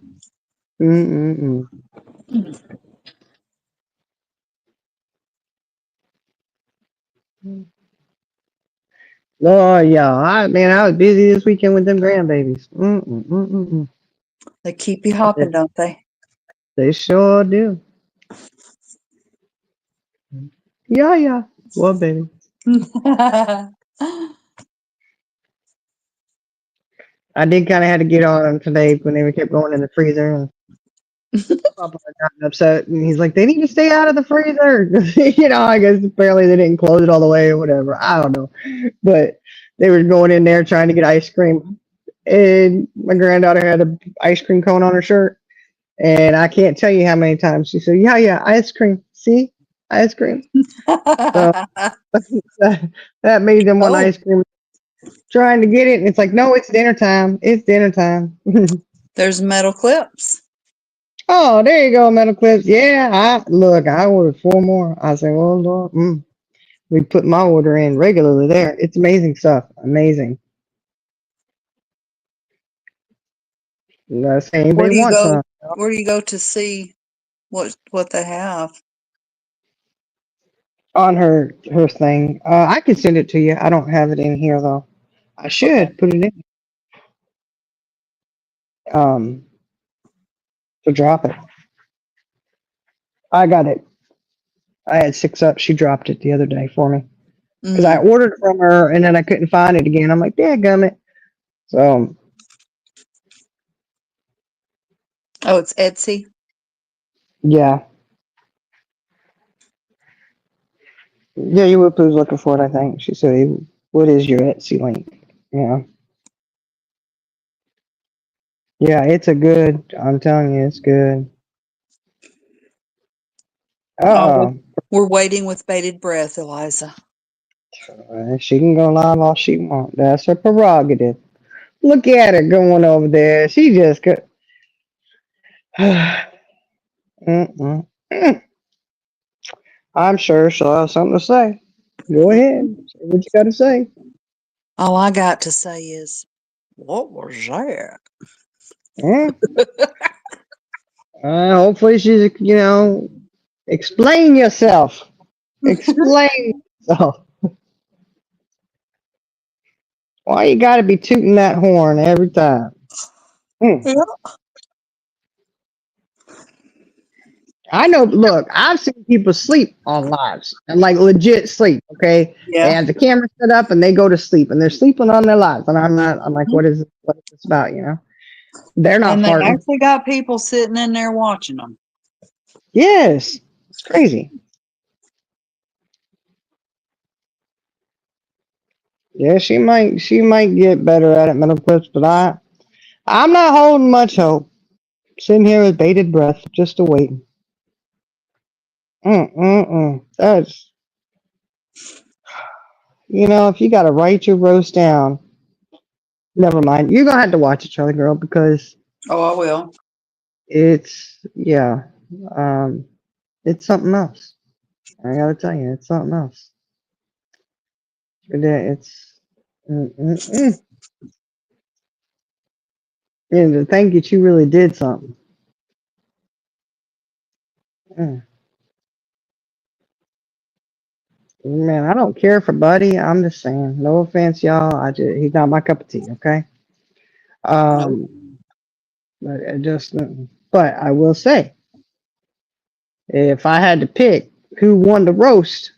Mm-mm-mm. Oh yeah, I was busy this weekend with them grandbabies. Mm-mm-mm-mm. They keep you hopping, don't they? They sure do. Yeah. Well, baby. I did kind of have to get on them today when they kept going in the freezer. And Papa got upset, and he's like, "They need to stay out of the freezer." You know, I guess apparently they didn't close it all the way or whatever. I don't know, but they were going in there trying to get ice cream, and my granddaughter had an ice cream cone on her shirt, and I can't tell you how many times she said, "Yeah, ice cream. See, ice cream." So that made them want Oh, ice cream. Trying to get it, and it's like, no, it's dinner time. It's dinner time. there's metal clips. Oh, there you go, metal clips. Yeah, I ordered 4 more. I said, well, Lord, we put my order in regularly there. It's amazing stuff. Amazing. Let's say Where anybody do you wants go? some Where do you go to see what they have? on her thing. I can send it to you. I don't have it in here though. I Okay. should put it in. Um, to drop it. I got it. I had 6 up. She dropped it the other day for me because I Mm. ordered from her and then I couldn't find it again. I'm like, dadgummit. So Oh, it's Etsy. yeah, yeah, you was looking for it. I think she said, "What is your Etsy link?" Yeah, yeah, it's a good. I'm telling you, it's good. Oh, Uh we're waiting with bated breath, Eliza. she can go live all she wants. That's her prerogative. Look at her going over there. She just could. Mm-mm. I'm sure she'll have something to say. Go ahead. Say what you got to say. All I got to say is, what was that? Mm. Hopefully she's, explain yourself. Explain yourself. Why you got to be tooting that horn every time? Mm. Yeah. I know. Look, I've seen people sleep on lives and like legit sleep. Okay, they Yeah. have the camera set up and they go to sleep and they're sleeping on their lives. And I'm not. I'm like, what is this about? They're not And they farting. actually got people sitting in there watching them. Yes, it's crazy. Yeah, she might get better at it, middle clips, but I'm not holding much hope. Sitting here with bated breath, just awaiting. That's if you got to write your roast down, never mind. You're gonna have to watch it, Charlie Girl, because Oh, I will. it's um, it's something else. I gotta tell you, it's something else. It's mm, mm, mm. And to think that you really did something. Mm. Man, I don't care for Buddy. I'm just saying. No offense, y'all. He's not my cup of tea. Okay. Nope. But but I will say, if I had to pick who won the roast,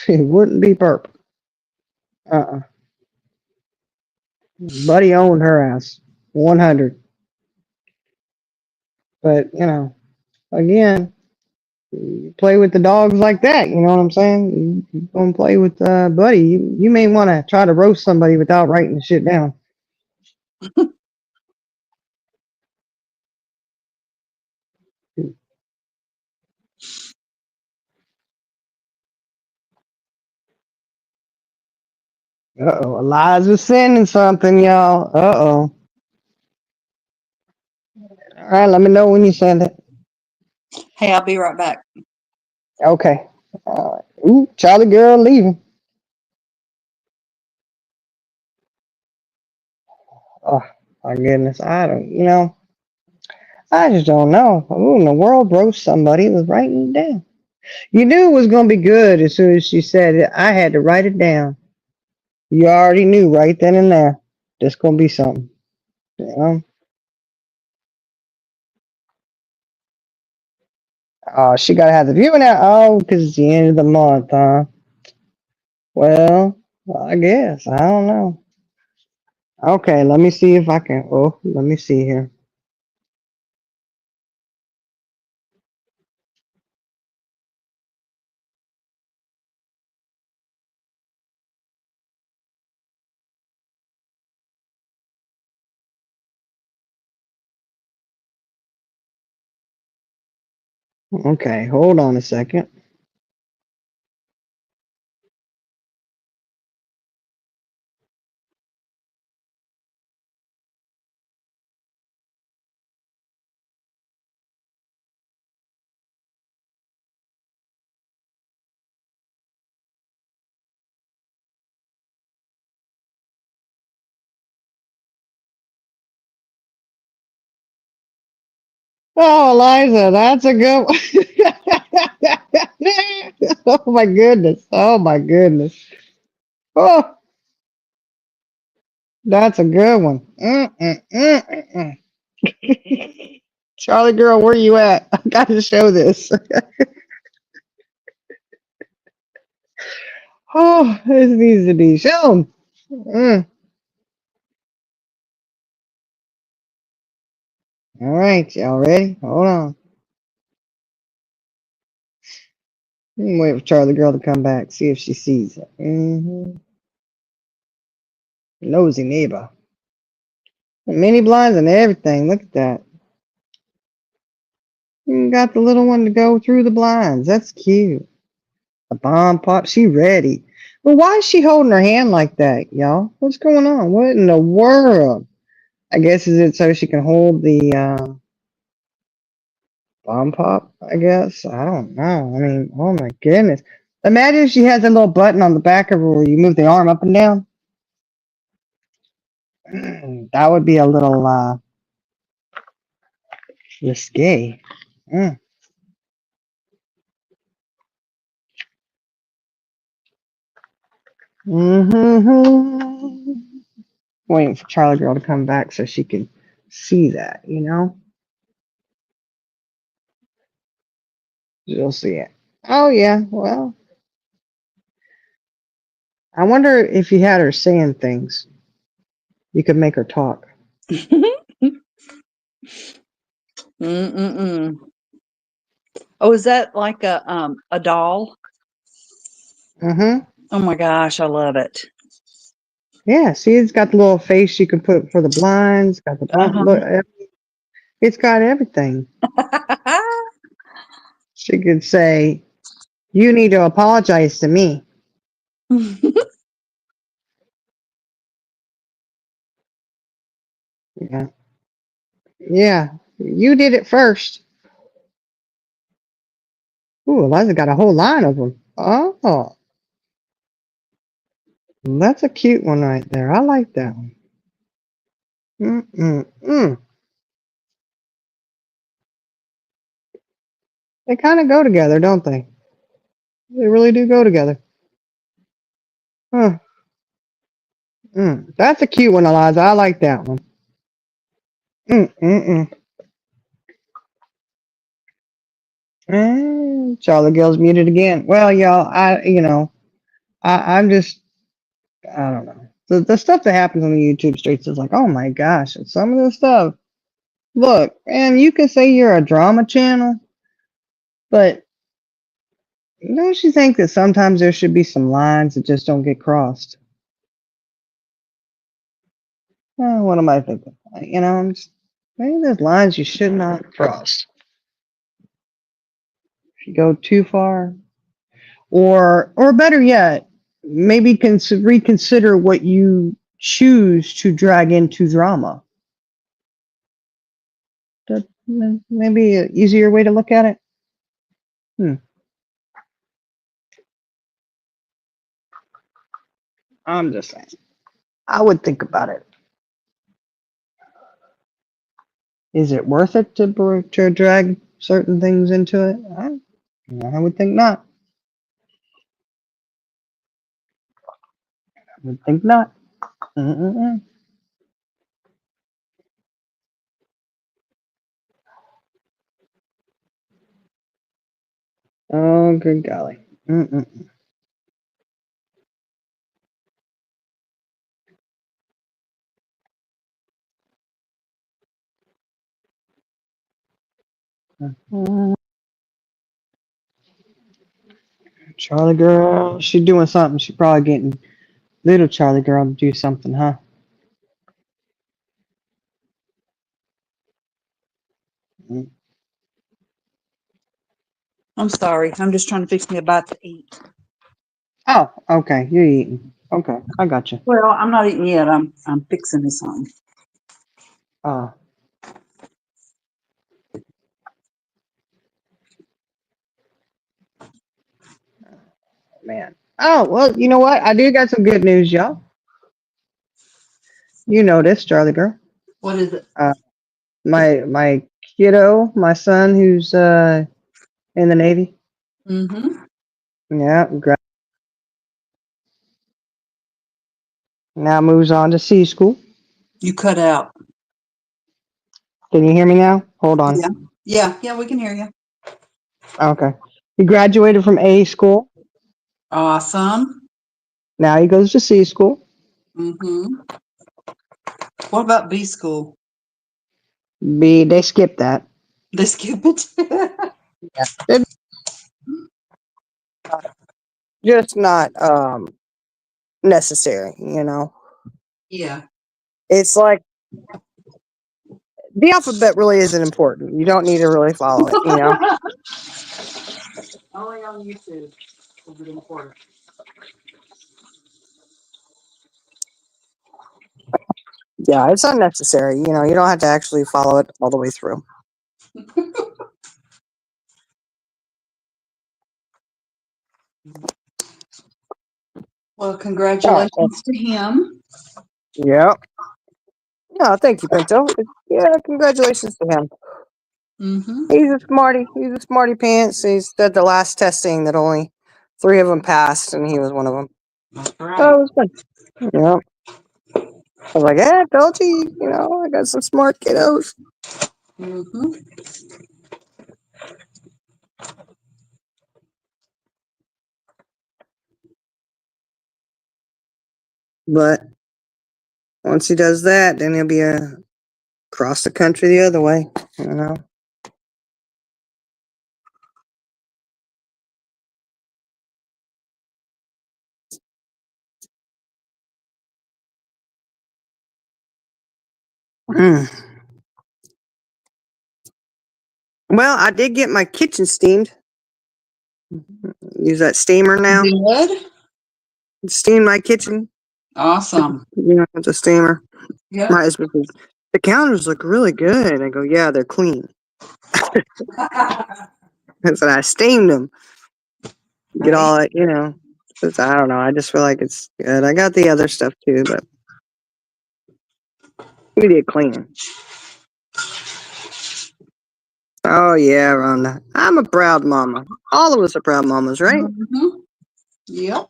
it wouldn't be Burp. Uh-uh. Buddy owned her ass, 100. But again, you play with the dogs like that. You know what I'm saying? You gonna play with Buddy. You may want to try to roast somebody without writing the shit down. Uh-oh, Eliza's sending something, y'all. Uh-oh. All right, let me know when you send it. Hey, I'll be right back. Okay. Ooh, Charlie girl leaving. Oh, my goodness. I just don't know. Who in the world roast somebody with writing it down? You knew it was going to be good as soon as she said it. I had to write it down. You already knew right then and there. There's going to be something. You know? Oh, she got to have the viewing out. Oh, because it's the end of the month, huh? Well, I guess. I don't know. Okay, let me see if I can. Oh, let me see here. Okay, hold on a second. Oh, Eliza, that's a good one. Oh my goodness. Oh my goodness. Oh, that's a good one. Charlie girl, where you at? I got to show this. Oh, this needs to be shown. Mm. All right, y'all ready? Hold on. Wait for Charlie girl to come back. See if she sees it. Nosy neighbor. Mini blinds and everything. Look at that. You got the little one to go through the blinds. That's cute. The bomb pop. She ready. Well, why is she holding her hand like that, y'all? What's going on? What in the world? I guess is it so she can hold the bomb pop? I guess. I don't know. I mean, oh my goodness. Imagine if she has a little button on the back of her where you move the arm up and down. That would be a little risque. Mm. Mm-hmm. Waiting for Charlie girl to come back so she can see that, you know? You'll see it. Oh yeah, well, I wonder if you had her saying things, you could make her talk. Mm-mm-mm. Oh, is that like a doll? Mm-hmm. Oh my gosh, I love it. Yeah, see, it's got the little face you can put for the blinds, got the bump. Look, it's got everything. She could say, "You need to apologize to me." Yeah, yeah, you did it first. Ooh, Eliza got a whole line of them. Oh, that's a cute one right there. I like that one. Mm-mm-mm. They kind of go together, don't they? They really do go together. Huh. That's a cute one, Eliza. I like that one. Mm-mm-mm. Charlie Gill's muted again. Well, y'all, I'm just, I don't know. The stuff that happens on the YouTube streets is like, oh my gosh, and some of this stuff. Look, man, you can say you're a drama channel, but don't you think that sometimes there should be some lines that just don't get crossed? What am I thinking? Maybe there's lines you should not cross. If you go too far, or better yet, maybe reconsider what you choose to drag into drama. That maybe an easier way to look at it. I'm just saying. I would think about it. Is it worth it to drag certain things into it? I would think not. I would think not. Mm-mm-mm. Oh, good golly. Mm-mm. Charlie girl, she doing something. She probably getting little Charlie girl to do something, huh? Mm. I'm sorry. I'm just trying to fix me a bite to eat. Oh, okay. You're eating. Okay, I got you. Well, I'm not eating yet. I'm fixing me something. Oh, man. Oh, well, you know what? I do got some good news, y'all. You know this, Charlie girl. What is it? My kiddo, my son who's in the Navy. Mm-hmm. Yeah, now moves on to C school. You cut out. Can you hear me now? Hold on. Yeah, we can hear you. Okay. He graduated from A school. Awesome. Now he goes to C school. Mm-hmm. What about B school? B, they skipped that. They skip it? Yeah. They're just not necessary, you know. Yeah. It's like the alphabet really isn't important. You don't need to really follow it, you know. Only on YouTube is it important. Yeah, it's unnecessary. You know, you don't have to actually follow it all the way through. Well, Oh, congratulations to him. yeah. No, thank you, Pinto. Yeah, congratulations to him. Mm-hmm. He's a smarty. He's a smarty pants. He said the last testing that only 3 of them passed, and he was one of them. That's So right. it was fun. Yeah. I was like, yeah, told you, you know, I got some smart kiddos. Mm-hmm. But once he does that, then he'll be across the country the other way, you know. Mm. Well, I did get my kitchen steamed. Use that steamer now. Good. Steam my kitchen. Awesome. You know, it's a steamer. Yep. My husband says, the counters look really good. I go, yeah, they're clean. I said, I steamed them. Get all that, you know. I don't know. I just feel like it's good. I got the other stuff too, but we did clean. Oh yeah, Rhonda. I'm a proud mama. All of us are proud mamas, right? Mm-hmm. Yep.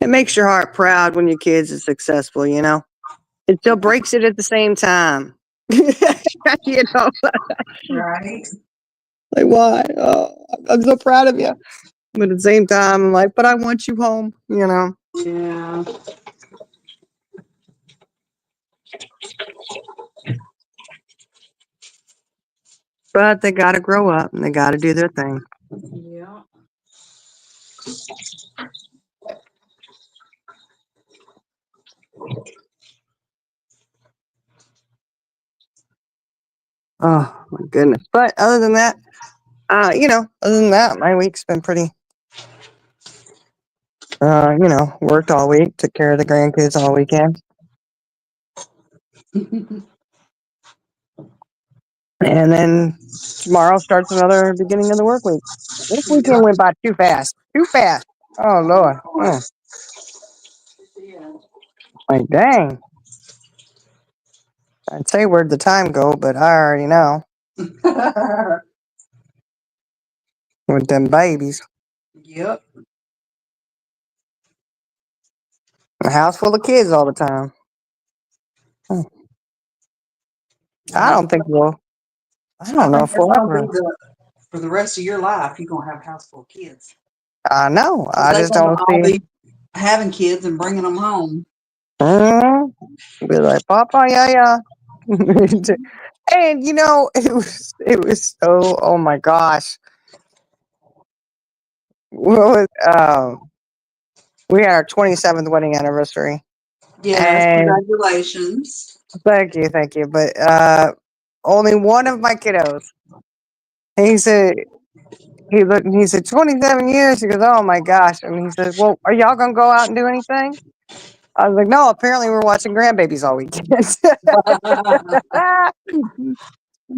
It makes your heart proud when your kids are successful, you know. It still breaks it at the same time. You know, Right. like why? Oh, I'm so proud of you. But at the same time, I'm like, but I want you home, you know. Yeah. But they got to grow up and they got to do their thing. Yeah. Oh my goodness! But other than that, you know, other than that, my week's been pretty. You know, worked all week, took care of the grandkids all weekend, and then tomorrow starts another beginning of the work week. This weekend went by too fast, too fast. Oh Lord, like dang! I'd say where'd the time go, but I already know with them babies. Yep. A house full of kids all the time. I don't think we'll. I I don't know think if that's we'll gonna be ever. for the rest of your life. You're gonna have a house full of kids. I know. I They're just gonna don't all see. be having kids and bringing them home. Be like, Papa, yeah. And you know, it was so. Oh my gosh, what was, we had our 27th wedding anniversary, Yes. and Congratulations. thank you. But only one of my kiddos. He said he looked. And he said 27 years. He goes, oh my gosh, and he said, well, are y'all gonna go out and do anything? I was like, no. Apparently, we're watching grandbabies all weekend.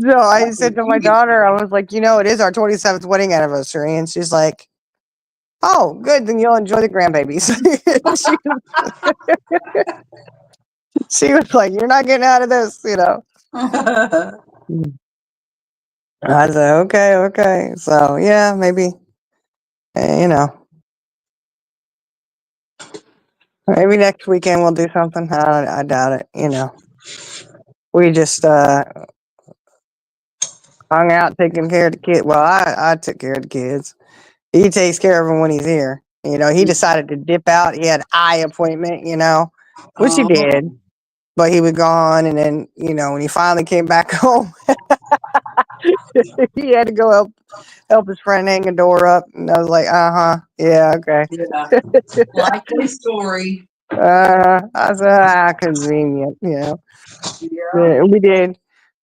So I said to my daughter, I was like, you know, it is our 27th wedding anniversary. And she's like, Oh, good. Then you'll enjoy the grandbabies. she was like, "You're not getting out of this," you know. I said, "Okay, okay." So yeah, maybe, you know, maybe next weekend we'll do something. I doubt it. You know, we just hung out taking care of the kid. Well, I took care of the kids. He takes care of them when he's here. You know, he decided to dip out. He had an eye appointment. You know, which he did. But he was gone, and then when he finally came back home, he had to go help his friend hang a door up, and I was like, yeah, okay. Yeah. Likely story. I said, convenient, Yeah. Yeah, we did.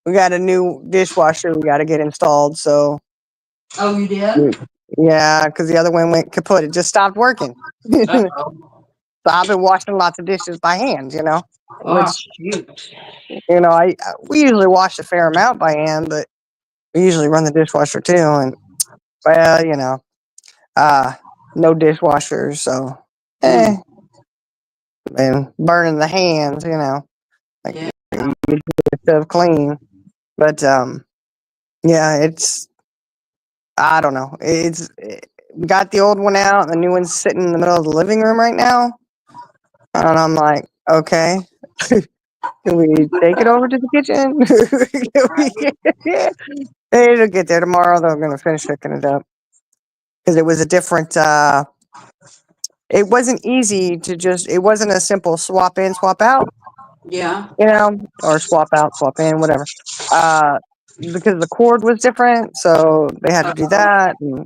We got a new dishwasher we got to get installed, so. Oh, you did? Yeah, because the other one went kaput. It just stopped working. So I've been washing lots of dishes by hand, Oh, which, shoot. we usually wash a fair amount by hand, but we usually run the dishwasher too, and well, no dishwashers, so and burning the hands, like Yeah. you get stuff clean. But yeah, it's I don't know. We got the old one out, and the new one's sitting in the middle of the living room right now, and I'm like, okay. Can we take it over to the kitchen? It'll get there tomorrow. They're going to finish hooking it up because it was a different. It wasn't easy to it wasn't a simple swap in, swap out, Yeah. or swap out, swap in, whatever. Because the cord was different, so they had to do that, and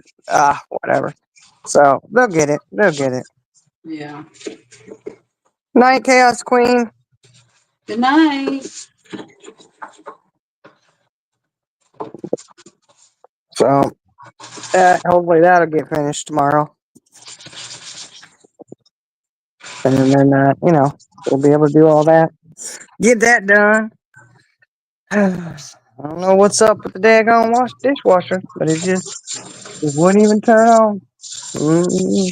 whatever. So they'll get it. They'll get it. Yeah. Night, Chaos Queen. Good night. So hopefully that'll get finished tomorrow. And then, we'll be able to do all that. Get that done. I don't know what's up with the daggone dishwasher, but it wouldn't even turn on. Mm-mm.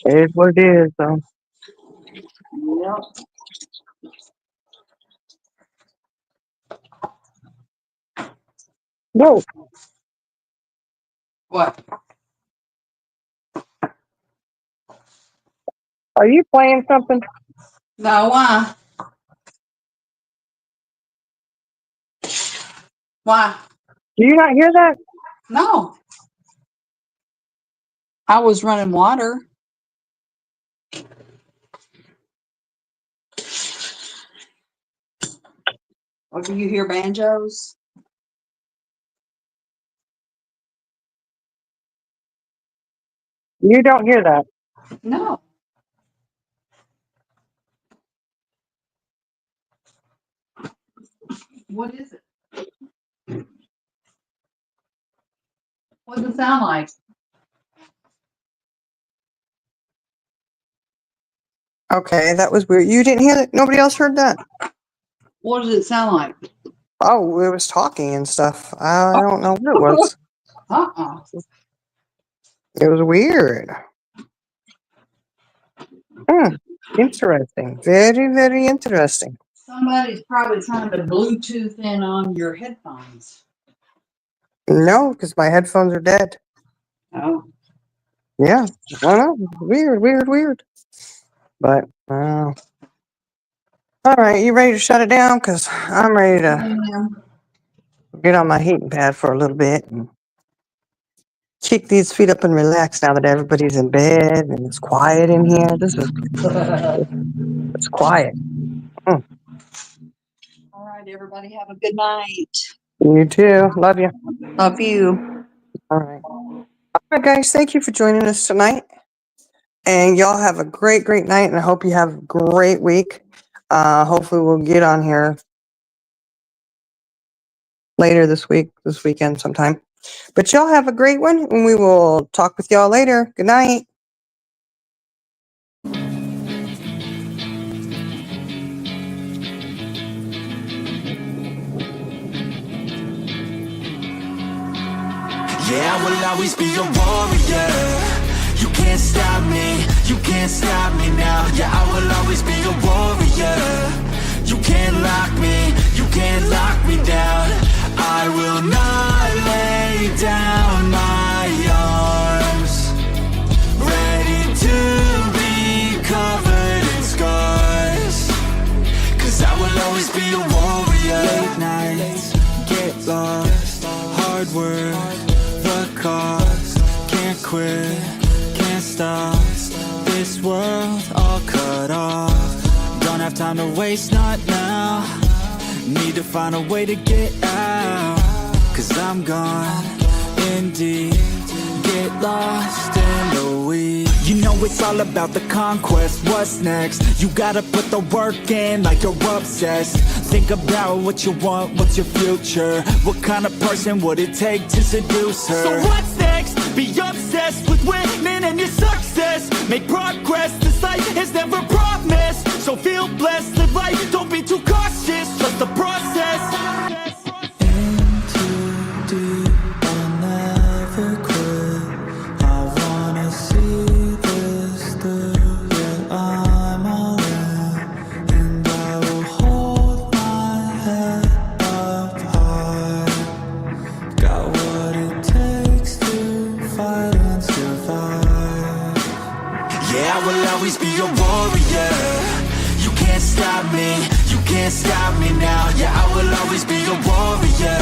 It is what it is, though. Yep. Whoa. What? Are you playing something? No, why? Why? Do you not hear that? No. I was running water. Or do you hear banjos? You don't hear that. No. What is it? What does it sound like? Okay, that was weird. You didn't hear that? Nobody else heard that? What does it sound like? Oh, it was talking and stuff. I don't know what it was. Uh-uh. It was weird. Interesting. Very, very interesting. Somebody's probably trying to Bluetooth in on your headphones. No, because my headphones are dead. Oh. Yeah, I don't know. Weird, weird, weird. But, all right, you ready to shut it down? Because I'm ready to get on my heating pad for a little bit and kick these feet up and relax now that everybody's in bed and it's quiet in here. It's quiet. All right, everybody, have a good night. You too. Love you. Love you. All right. All right, guys. Thank you for joining us tonight. And y'all have a great, great night. And I hope you have a great week. Hopefully we'll get on here later this weekend sometime. But y'all have a great one. And we will talk with y'all later. Good night. Yeah, I will always be a warrior. You can't stop me, you can't stop me now. Yeah, I will always be a warrior. You can't lock me, you can't lock me down. I will not lay down my arms, ready to be covered in scars. Cause I will always be a warrior. Late nights, get lost, hard work, the cost. Can't quit, can't stop, this world all cut off. Don't have time to waste, not now. Need to find a way to get out. Cause I'm gone in deep, get lost in the weeds. You know it's all about the conquest, what's next? You gotta put the work in like you're obsessed. Think about what you want, what's your future? What kind of person would it take to seduce her? So what's next? Be obsessed with winning and your success. Make progress, this life is never promised. So feel blessed, live life, don't be too cautious. Trust the process. In too deep, I'll never quit. I wanna see this through. Yeah, I'm all in, and I will hold my head up high. Got what it takes to fight and survive. Yeah, I will always be a warrior. You can't stop me, you can't stop me now. Yeah, I will always be a warrior.